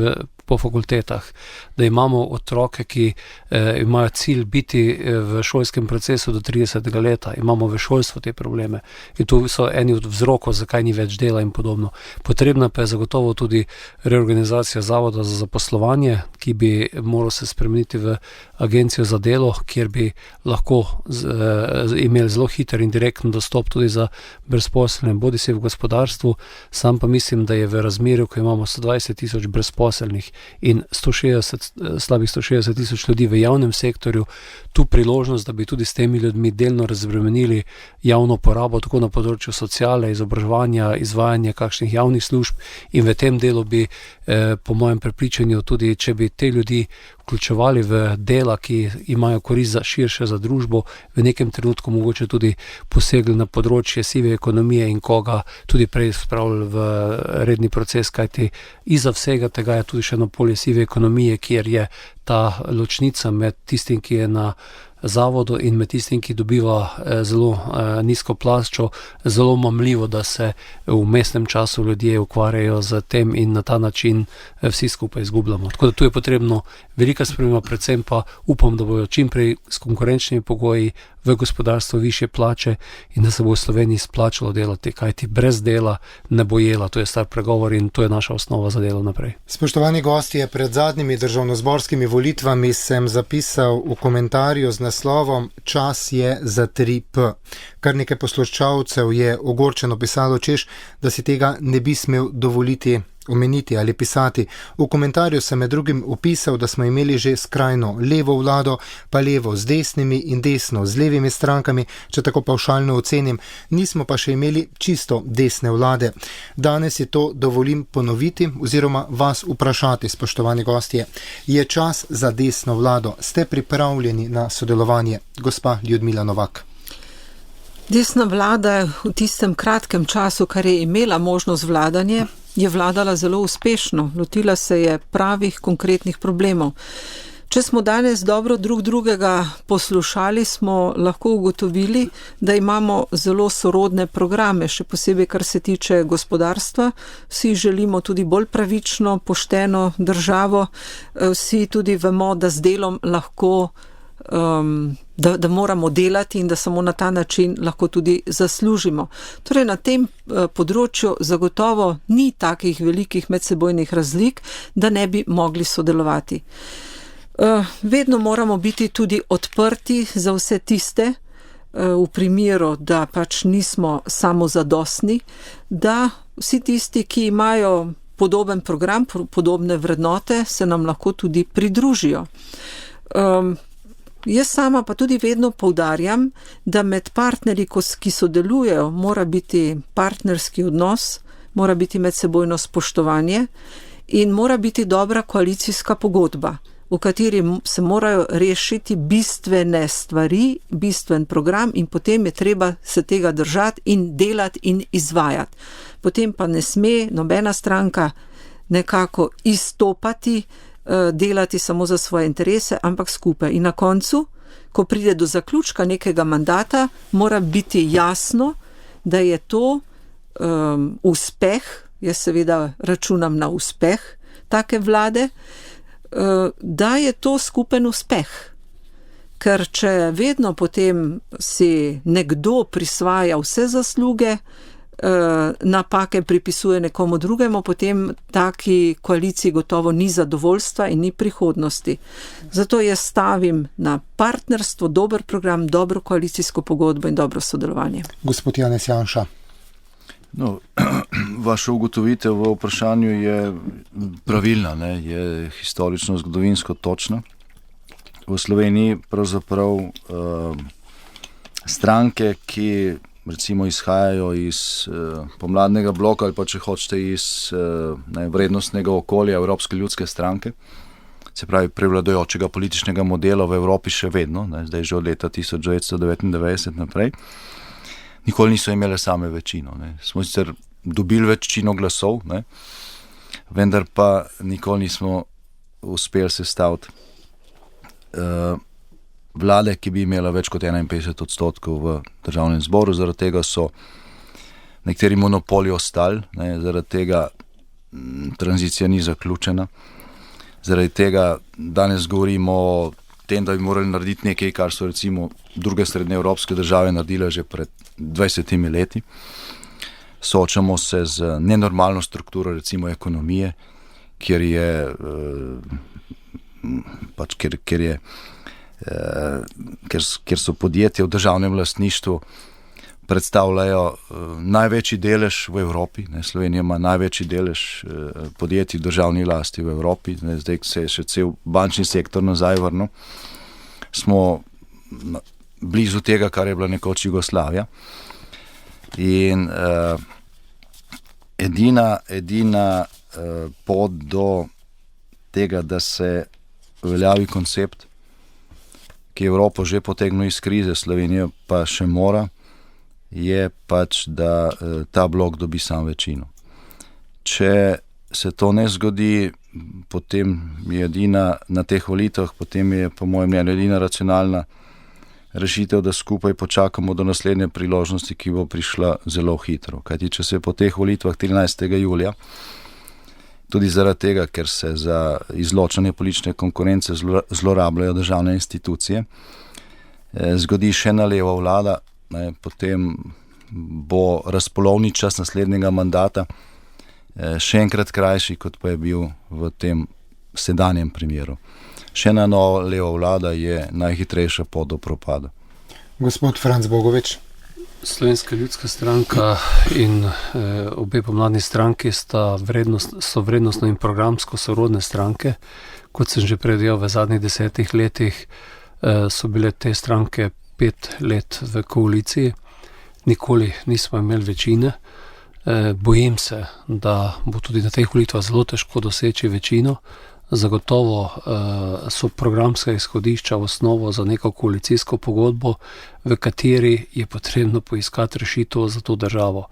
po fakultetah, da imamo otroke, ki imajo cilj biti v šolskem procesu do 30. leta, imamo v šolstvu te probleme in to so eni od vzrokov, zakaj ni več dela in podobno. Potrebna pa je zagotovo tudi reorganizacija zavoda za zaposlovanje, ki bi moral se spremeniti v agencijo za delo, kjer bi lahko imeli zelo hiter in direkten dostop tudi za brezposelne, bodisi v gospodarstvu. Sam pa mislim, da je v razmerju, ko imamo 120 tisoč brezposelnih in slabih 160 tisoč ljudi v javnem sektorju, tu priložnost, da bi tudi s temi ljudmi delno razbremenili javno porabo, tako na področju sociale, izobraževanja, izvajanja kakšnih javnih služb, in v tem delu bi, po mojem prepričanju, tudi če bi te ljudi vključevali v dela, ki imajo korist širše za družbo, v nekem trenutku mogoče tudi posegli na področje sive ekonomije in koga tudi prej spravili v redni proces, kajti iza vsega tega je tudi še eno polje sive ekonomije, kjer je ta ločnica med tistim, ki je na zavodu, in med tistim, ki dobiva zelo nizko plačo, zelo mamljivo, da se v vmesnem času ljudje ukvarjajo z tem in na ta način vsi skupaj izgubljamo. Tako da tu je potrebno velika sprememba, predvsem pa upam, da bojo čim prej s konkurenčnimi pogoji v gospodarstvu višje plače in da se bo v Sloveniji splačalo delati, kajti brez dela ne bo jela, to je star pregovor in to je naša osnova za delo naprej. Spoštovani gostje, pred zadnjimi državnozborskimi volitvami sem zapisal v komentarju z naslovom Čas je za 3P. Kar nekaj poslušalcev je ogorčeno pisalo, češ, da si tega ne bi smel dovoliti omeniti ali pisati. V komentarju sem med drugim opisal, da smo imeli že skrajno levo vlado, pa levo z desnimi in desno z levimi strankami, če tako pavšalno ocenim, nismo pa še imeli čisto desne vlade. Danes je to dovolim ponoviti oziroma vas vprašati, spoštovani gostje. Je čas za desno vlado? Ste pripravljeni na sodelovanje? Gospa Ljudmila Novak. Desna vlada v tistem kratkem času, kar je imela možnost vladanje, je vladala zelo uspešno, lotila se je pravih, konkretnih problemov. Če smo danes dobro drug drugega poslušali, smo lahko ugotovili, da imamo zelo sorodne programe, še posebej, kar se tiče gospodarstva. Vsi želimo tudi bolj pravično, pošteno državo, vsi tudi vemo, da z delom lahko da moramo delati in da samo na ta način lahko tudi zaslužimo. Torej na tem področju zagotovo ni takih velikih medsebojnih razlik, da ne bi mogli sodelovati. Vedno moramo biti tudi odprti za vse tiste, v primeru, da pač nismo samozadostni, da vsi tisti, ki imajo podoben program, podobne vrednote, se nam lahko tudi pridružijo. Jaz sama pa tudi vedno poudarjam, da med partnerji, ki sodelujejo, mora biti partnerski odnos, mora biti medsebojno spoštovanje in mora biti dobra koalicijska pogodba, v kateri se morajo rešiti bistvene stvari, bistven program in potem je treba se tega držati in delati in izvajati. Potem pa ne sme nobena stranka nekako izstopati, delati samo za svoje interese, ampak skupaj. In na koncu, ko pride do zaključka nekega mandata, mora biti jasno, da je to uspeh, jaz seveda računam na uspeh take vlade, da je to skupen uspeh. Ker če vedno potem si nekdo prisvaja vse zasluge, napake pripisuje nekomu drugemu, potem taki koaliciji gotovo ni zadovoljstva in ni prihodnosti. Zato jaz stavim na partnerstvo, dober program, dobro koalicijsko pogodbo in dobro sodelovanje. Gospod Janez Janša. No, vaša ugotovitev v vprašanju je pravilna, je historično, zgodovinsko točna. V Sloveniji pravzaprav stranke, ki recimo izhajajo iz pomladnega bloka ali pa če hočete iz vrednostnega okolja Evropske ljudske stranke, se pravi prevladujočega političnega modela v Evropi še vedno, zdaj že od leta 1999 naprej, nikoli niso imele same večino. Smo sicer dobili večino glasov, vendar pa nikoli nismo uspeli sestaviti vlade, ki bi imela več kot 51% v državnem zboru, zaradi tega so nekateri monopoli ostali, zaradi tega tranzicija ni zaključena, zaradi tega danes govorimo o tem, da bi morali narediti nekaj, kar so recimo druge srednjeevropske države naredile že pred 20 leti. Soočamo se z nenormalno strukturo recimo ekonomije, kjer so podjetja v državnem lastništvu predstavljajo največji delež v Evropi. Slovenija ima največji delež podjetij v državni lasti v Evropi. Zdaj se je še cel bančni sektor nazaj vrnil. Smo blizu tega, kar je bila nekoč Jugoslavija. In edina pot do tega, da se uveljavi koncept, ki Evropo že potegnil iz krize, Slovenija pa še mora, je pač, da ta blok dobi sam večino. Če se to ne zgodi, potem je edina na teh volitvah, potem je po mojem mnenju edina racionalna rešitev, da skupaj počakamo do naslednje priložnosti, ki bo prišla zelo hitro. Kajti če se po teh volitvah 13. julija, tudi zaradi tega, ker se za izločanje politične konkurence zlorabljajo državne institucije, zgodi še ena leva vlada, potem bo razpolovni čas naslednjega mandata še enkrat krajši, kot pa je bil v tem sedanjem primeru. Še ena nova leva vlada je najhitrejša pot do propada. Gospod Franc Bogovič. Slovenska ljudska stranka in obe pomladni stranki so vrednostno in programsko sorodne stranke. Kot sem že predjel, v zadnjih 10 letih so bile te stranke 5 let v koaliciji. Nikoli nismo imeli večine. Bojim se, da bo tudi na teh volitvah zelo težko doseči večino. Zagotovo so programska izhodišča v osnovo za neko koalicijsko pogodbo, v kateri je potrebno poiskati rešitev za to državo.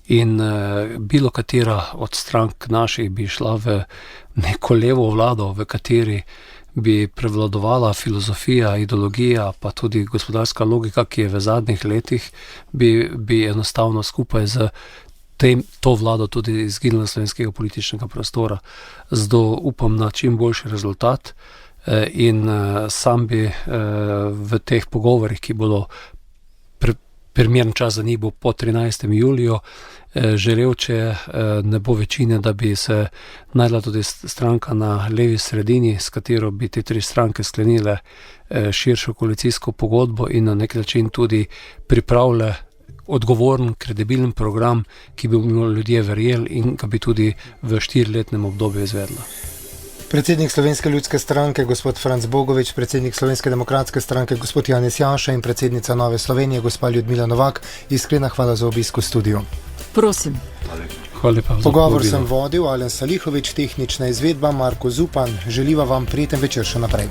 In bilo katera od strank naših bi šla v neko levo vlado, v kateri bi prevladovala filozofija, ideologija, pa tudi gospodarska logika, ki je v zadnjih letih, bi enostavno skupaj z to vlado tudi izginila slovenskega političnega prostora. Zato upam na čim boljši rezultat in sam bi v teh pogovorih, ki bodo primeren čas za njih bo po 13. juliju, želel, če ne bo večine, da bi se najdla tudi stranka na levi sredini, s katero bi te 3 stranke sklenile širšo koalicijsko pogodbo in na nek način tudi pripravile odgovoren, kredibilen program, ki bi mu ljudje verjeli in ga bi tudi v 4-letnem obdobju izvedla. Predsednik Slovenske ljudske stranke, gospod Franc Bogovič, predsednik Slovenske demokratske stranke, gospod Janez Janša in predsednica Nove Slovenije, gospa Ljudmila Novak, iskrena hvala za obisk v studiu. Prosim. Hvala lepa. Pogovor sem vodil, Alen Salihovič, tehnična izvedba, Marko Zupan. Želiva vam prijeten večer še naprej.